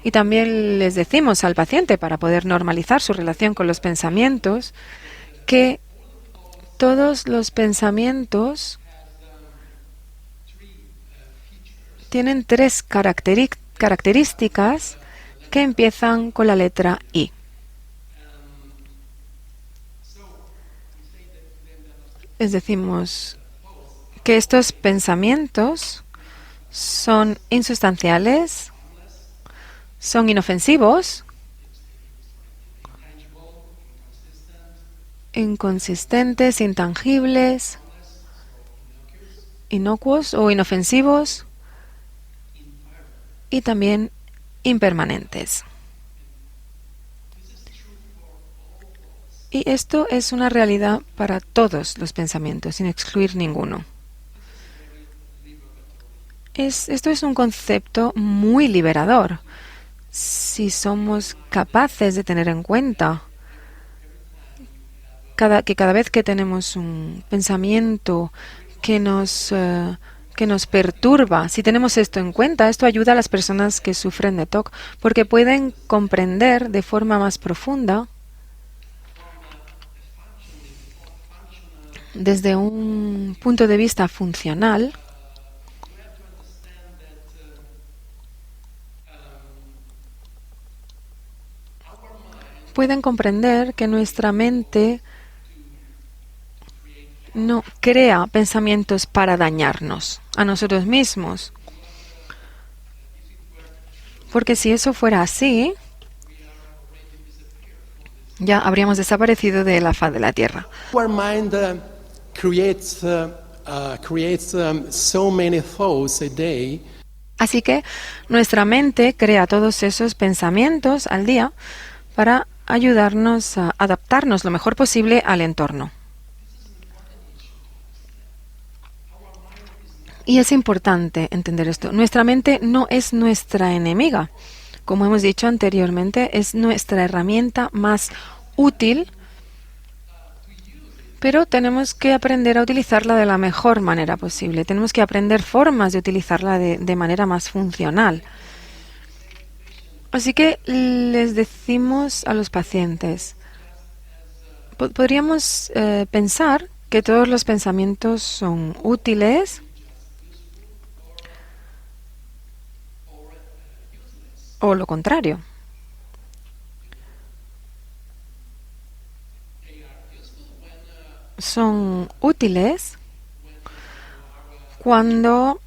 Y también les decimos al paciente, para poder normalizar su relación con los pensamientos, que todos los pensamientos tienen tres características que empiezan con la letra I. Les decimos que estos pensamientos son insustanciales, son inofensivos, inconsistentes, intangibles, inocuos o inofensivos y también impermanentes. Y esto es una realidad para todos los pensamientos, sin excluir ninguno. Esto es un concepto muy liberador, si somos capaces de tener en cuenta que cada vez que tenemos un pensamiento que nos perturba, si tenemos esto en cuenta, esto ayuda a las personas que sufren de TOC, porque pueden comprender de forma más profunda, desde un punto de vista funcional, pueden comprender que nuestra mente no crea pensamientos para dañarnos a nosotros mismos. Porque si eso fuera así, ya habríamos desaparecido de la faz de la Tierra. Our mind creates so many thoughts a day. Así que nuestra mente crea todos esos pensamientos al día para ayudarnos a adaptarnos lo mejor posible al entorno. Y es importante entender esto. Nuestra mente no es nuestra enemiga. Como hemos dicho anteriormente, es nuestra herramienta más útil, pero tenemos que aprender a utilizarla de la mejor manera posible. Tenemos que aprender formas de utilizarla de manera más funcional. Así que les decimos a los pacientes, podríamos pensar que todos los pensamientos son útiles o lo contrario. Son útiles cuando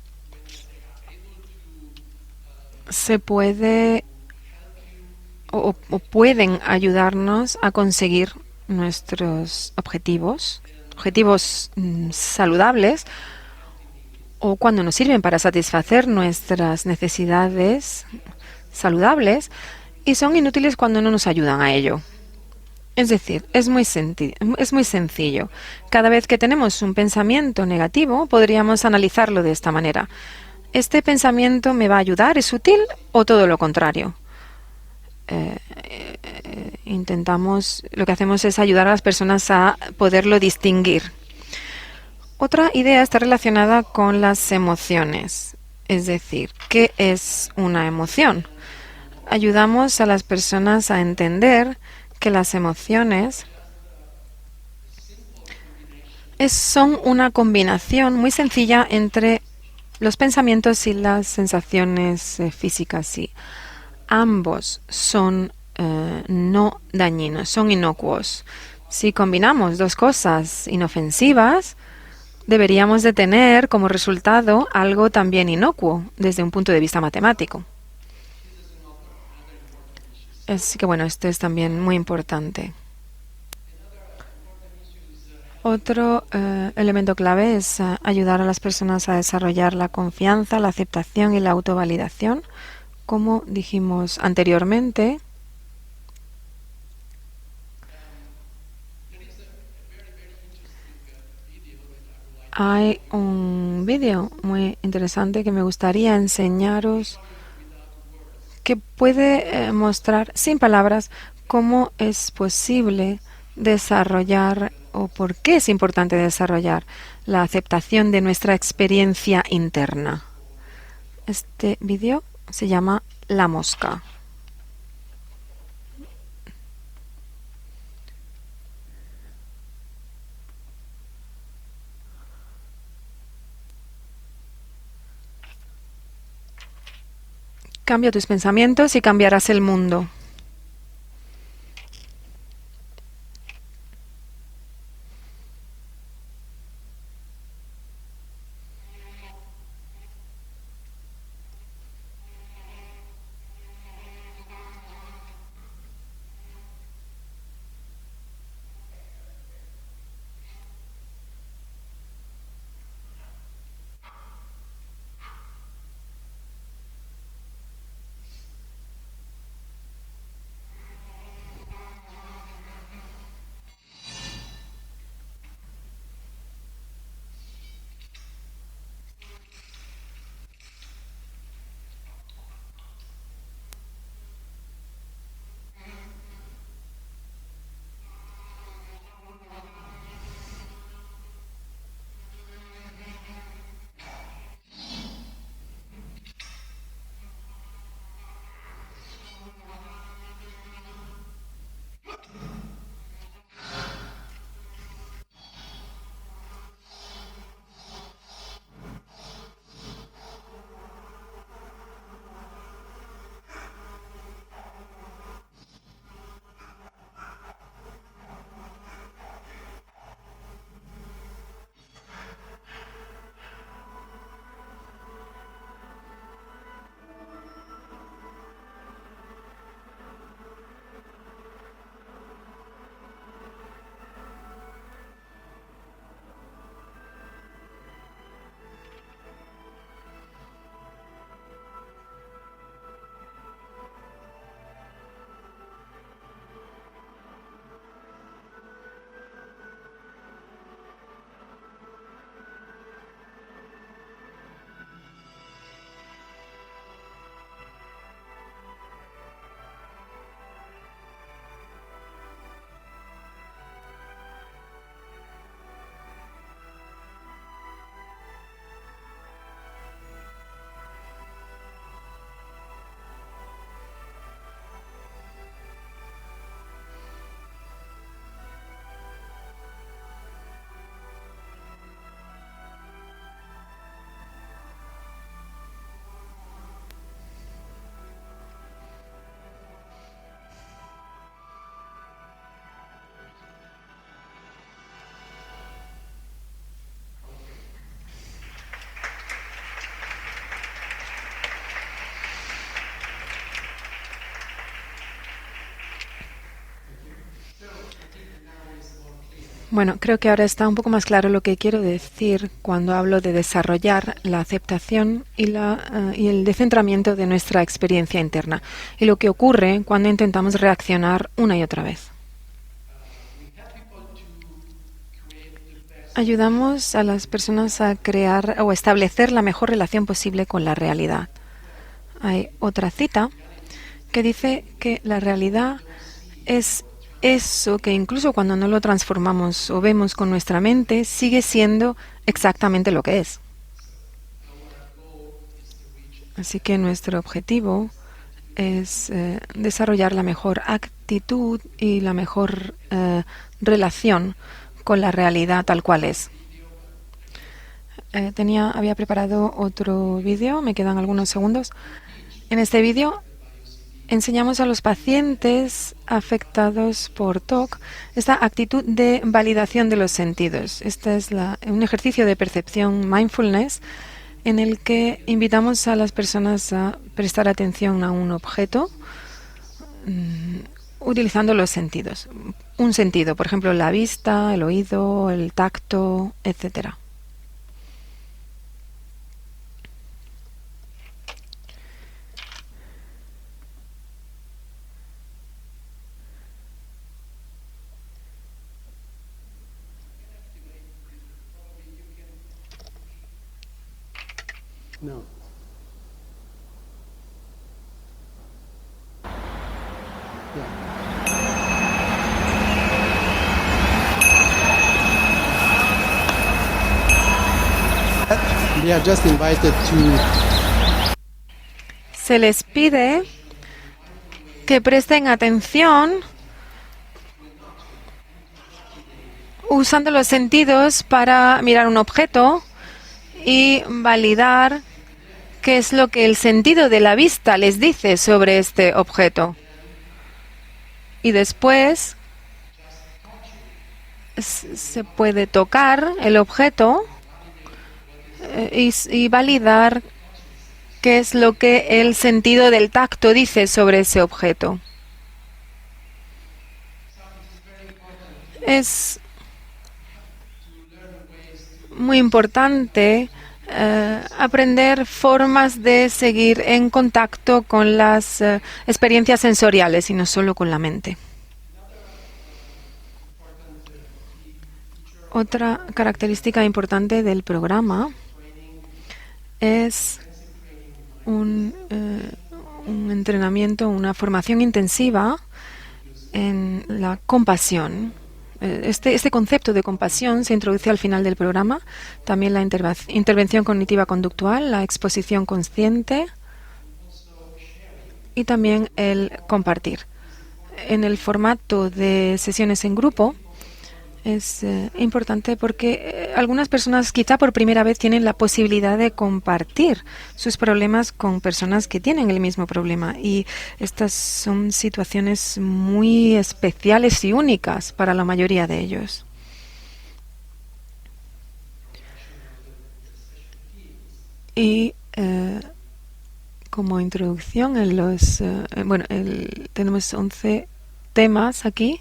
se puede o pueden ayudarnos a conseguir nuestros objetivos saludables, o cuando nos sirven para satisfacer nuestras necesidades saludables, y son inútiles cuando no nos ayudan a ello. Es decir, es muy sencillo. Cada vez que tenemos un pensamiento negativo, podríamos analizarlo de esta manera. ¿Este pensamiento me va a ayudar? ¿Es útil? ¿O todo lo contrario? Lo que hacemos es ayudar a las personas a poderlo distinguir. Otra idea está relacionada con las emociones. Es decir, ¿qué es una emoción? Ayudamos a las personas a entender que las emociones son una combinación muy sencilla entre los pensamientos y las sensaciones físicas. Y ambos son no dañinos, son inocuos. Si combinamos dos cosas inofensivas, deberíamos de tener como resultado algo también inocuo desde un punto de vista matemático. Así que bueno, esto es también muy importante. Otro elemento clave es ayudar a las personas a desarrollar la confianza, la aceptación y la autovalidación. Como dijimos anteriormente, hay un vídeo muy interesante que me gustaría enseñaros, que puede mostrar sin palabras cómo es posible desarrollar o por qué es importante desarrollar la aceptación de nuestra experiencia interna. Este vídeo se llama La mosca. Cambia tus pensamientos y cambiarás el mundo. Bueno, creo que ahora está un poco más claro lo que quiero decir cuando hablo de desarrollar la aceptación y el descentramiento de nuestra experiencia interna y lo que ocurre cuando intentamos reaccionar una y otra vez. Ayudamos a las personas a crear o establecer la mejor relación posible con la realidad. Hay otra cita que dice que la realidad es eso que incluso cuando no lo transformamos o vemos con nuestra mente, sigue siendo exactamente lo que es. Así que nuestro objetivo es desarrollar la mejor actitud y la mejor relación con la realidad tal cual es. Había preparado otro vídeo, me quedan algunos segundos. En este vídeo enseñamos a los pacientes afectados por TOC esta actitud de validación de los sentidos. Este es un ejercicio de percepción mindfulness en el que invitamos a las personas a prestar atención a un objeto utilizando los sentidos. Un sentido, por ejemplo, la vista, el oído, el tacto, etcétera. No. We are just invited to. Se les pide que presten atención usando los sentidos para mirar un objeto y validar qué es lo que el sentido de la vista les dice sobre este objeto. Y después se puede tocar el objeto y validar qué es lo que el sentido del tacto dice sobre ese objeto. Es muy importante aprender formas de seguir en contacto con las experiencias sensoriales y no solo con la mente. Otra característica importante del programa es un entrenamiento, una formación intensiva en la compasión. Este concepto de compasión se introduce al final del programa. También la intervención cognitiva conductual, la exposición consciente y también el compartir. En el formato de sesiones en grupo es importante porque algunas personas quizá por primera vez tienen la posibilidad de compartir sus problemas con personas que tienen el mismo problema y estas son situaciones muy especiales y únicas para la mayoría de ellos. Y como introducción tenemos 11 temas aquí.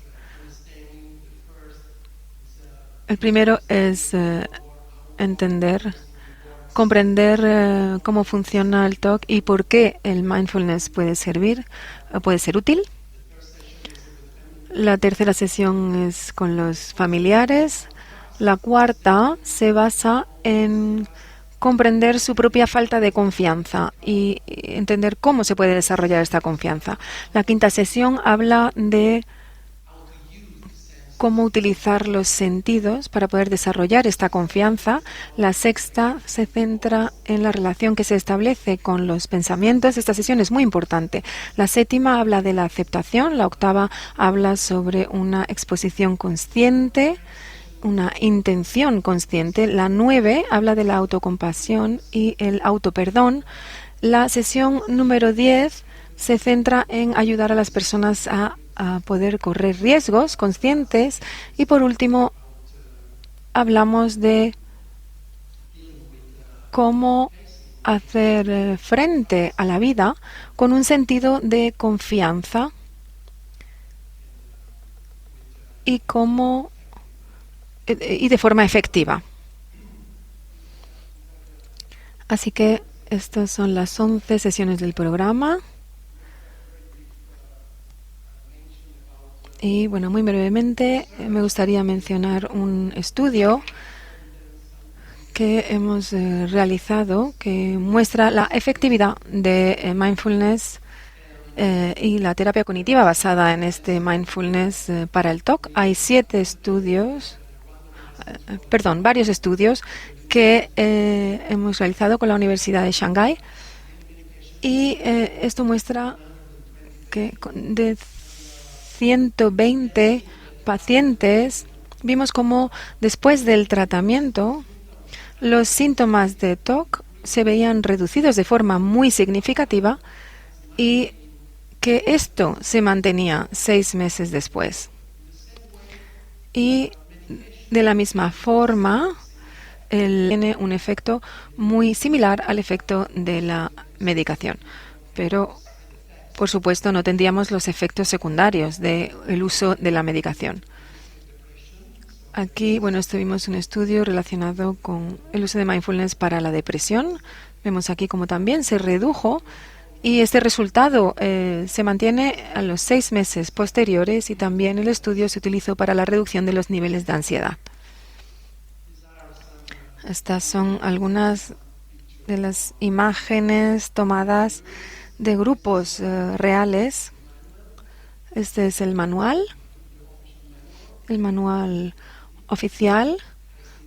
El primero es comprender cómo funciona el TOC y por qué el mindfulness puede ser útil. La tercera sesión es con los familiares. La cuarta se basa en comprender su propia falta de confianza y entender cómo se puede desarrollar esta confianza. La quinta sesión habla de cómo utilizar los sentidos para poder desarrollar esta confianza. La sexta se centra en la relación que se establece con los pensamientos. Esta sesión es muy importante. La séptima habla de la aceptación. La octava habla sobre una exposición consciente, una intención consciente. La 9 habla de la autocompasión y el autoperdón. La sesión número 10 se centra en ayudar a las personas a poder correr riesgos conscientes. Y por último, hablamos de cómo hacer frente a la vida con un sentido de confianza y cómo y de forma efectiva. Así que estas son las 11 sesiones del programa. Y bueno, muy brevemente me gustaría mencionar un estudio que hemos realizado que muestra la efectividad de mindfulness y la terapia cognitiva basada en este mindfulness para el TOC. Hay varios estudios que hemos realizado con la Universidad de Shanghái, y esto muestra que de 120 pacientes vimos como después del tratamiento los síntomas de TOC se veían reducidos de forma muy significativa y que esto se mantenía 6 meses después. Y de la misma forma, tiene un efecto muy similar al efecto de la medicación. Pero, por supuesto, no tendríamos los efectos secundarios del uso de la medicación. Aquí, bueno, vimos un estudio relacionado con el uso de mindfulness para la depresión. Vemos aquí como también se redujo, y este resultado se mantiene a los 6 meses posteriores, y también el estudio se utilizó para la reducción de los niveles de ansiedad. Estas son algunas de las imágenes tomadas de grupos reales. Este es el manual oficial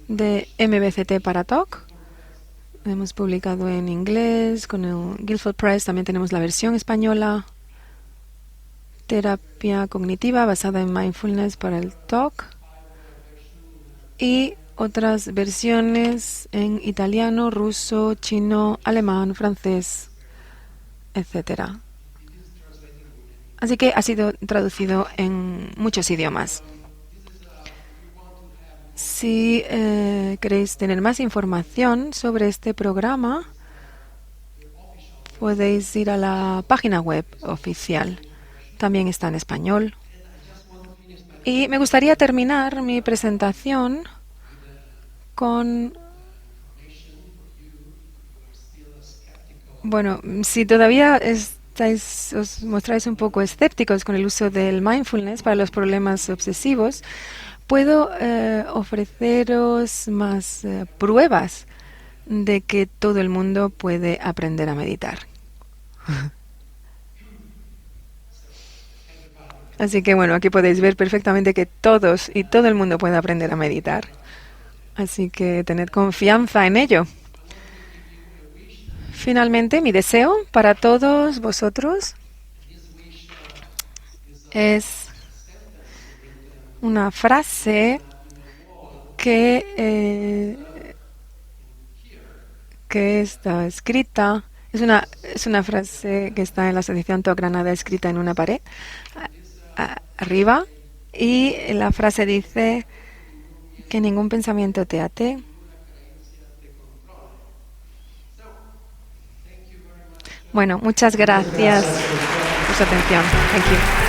de MBCT para TOC. Hemos publicado en inglés con el Guildford Press. También tenemos la versión española, terapia cognitiva basada en mindfulness para el TOC, y otras versiones en italiano, ruso, chino, alemán, francés, etc. Así que ha sido traducido en muchos idiomas. Si queréis tener más información sobre este programa, podéis ir a la página web oficial. También está en español. Y me gustaría terminar mi presentación con... Bueno, si todavía os mostráis un poco escépticos con el uso del mindfulness para los problemas obsesivos, puedo ofreceros más pruebas de que todo el mundo puede aprender a meditar. Así que bueno, aquí podéis ver perfectamente que todos y todo el mundo puede aprender a meditar. Así que tened confianza en ello. Finalmente, mi deseo para todos vosotros es una frase que está escrita. Es una frase que está en la Asociación TOC Granada, escrita en una pared arriba, y la frase dice: que ningún pensamiento te ate. Bueno, muchas gracias por su atención. Thank you.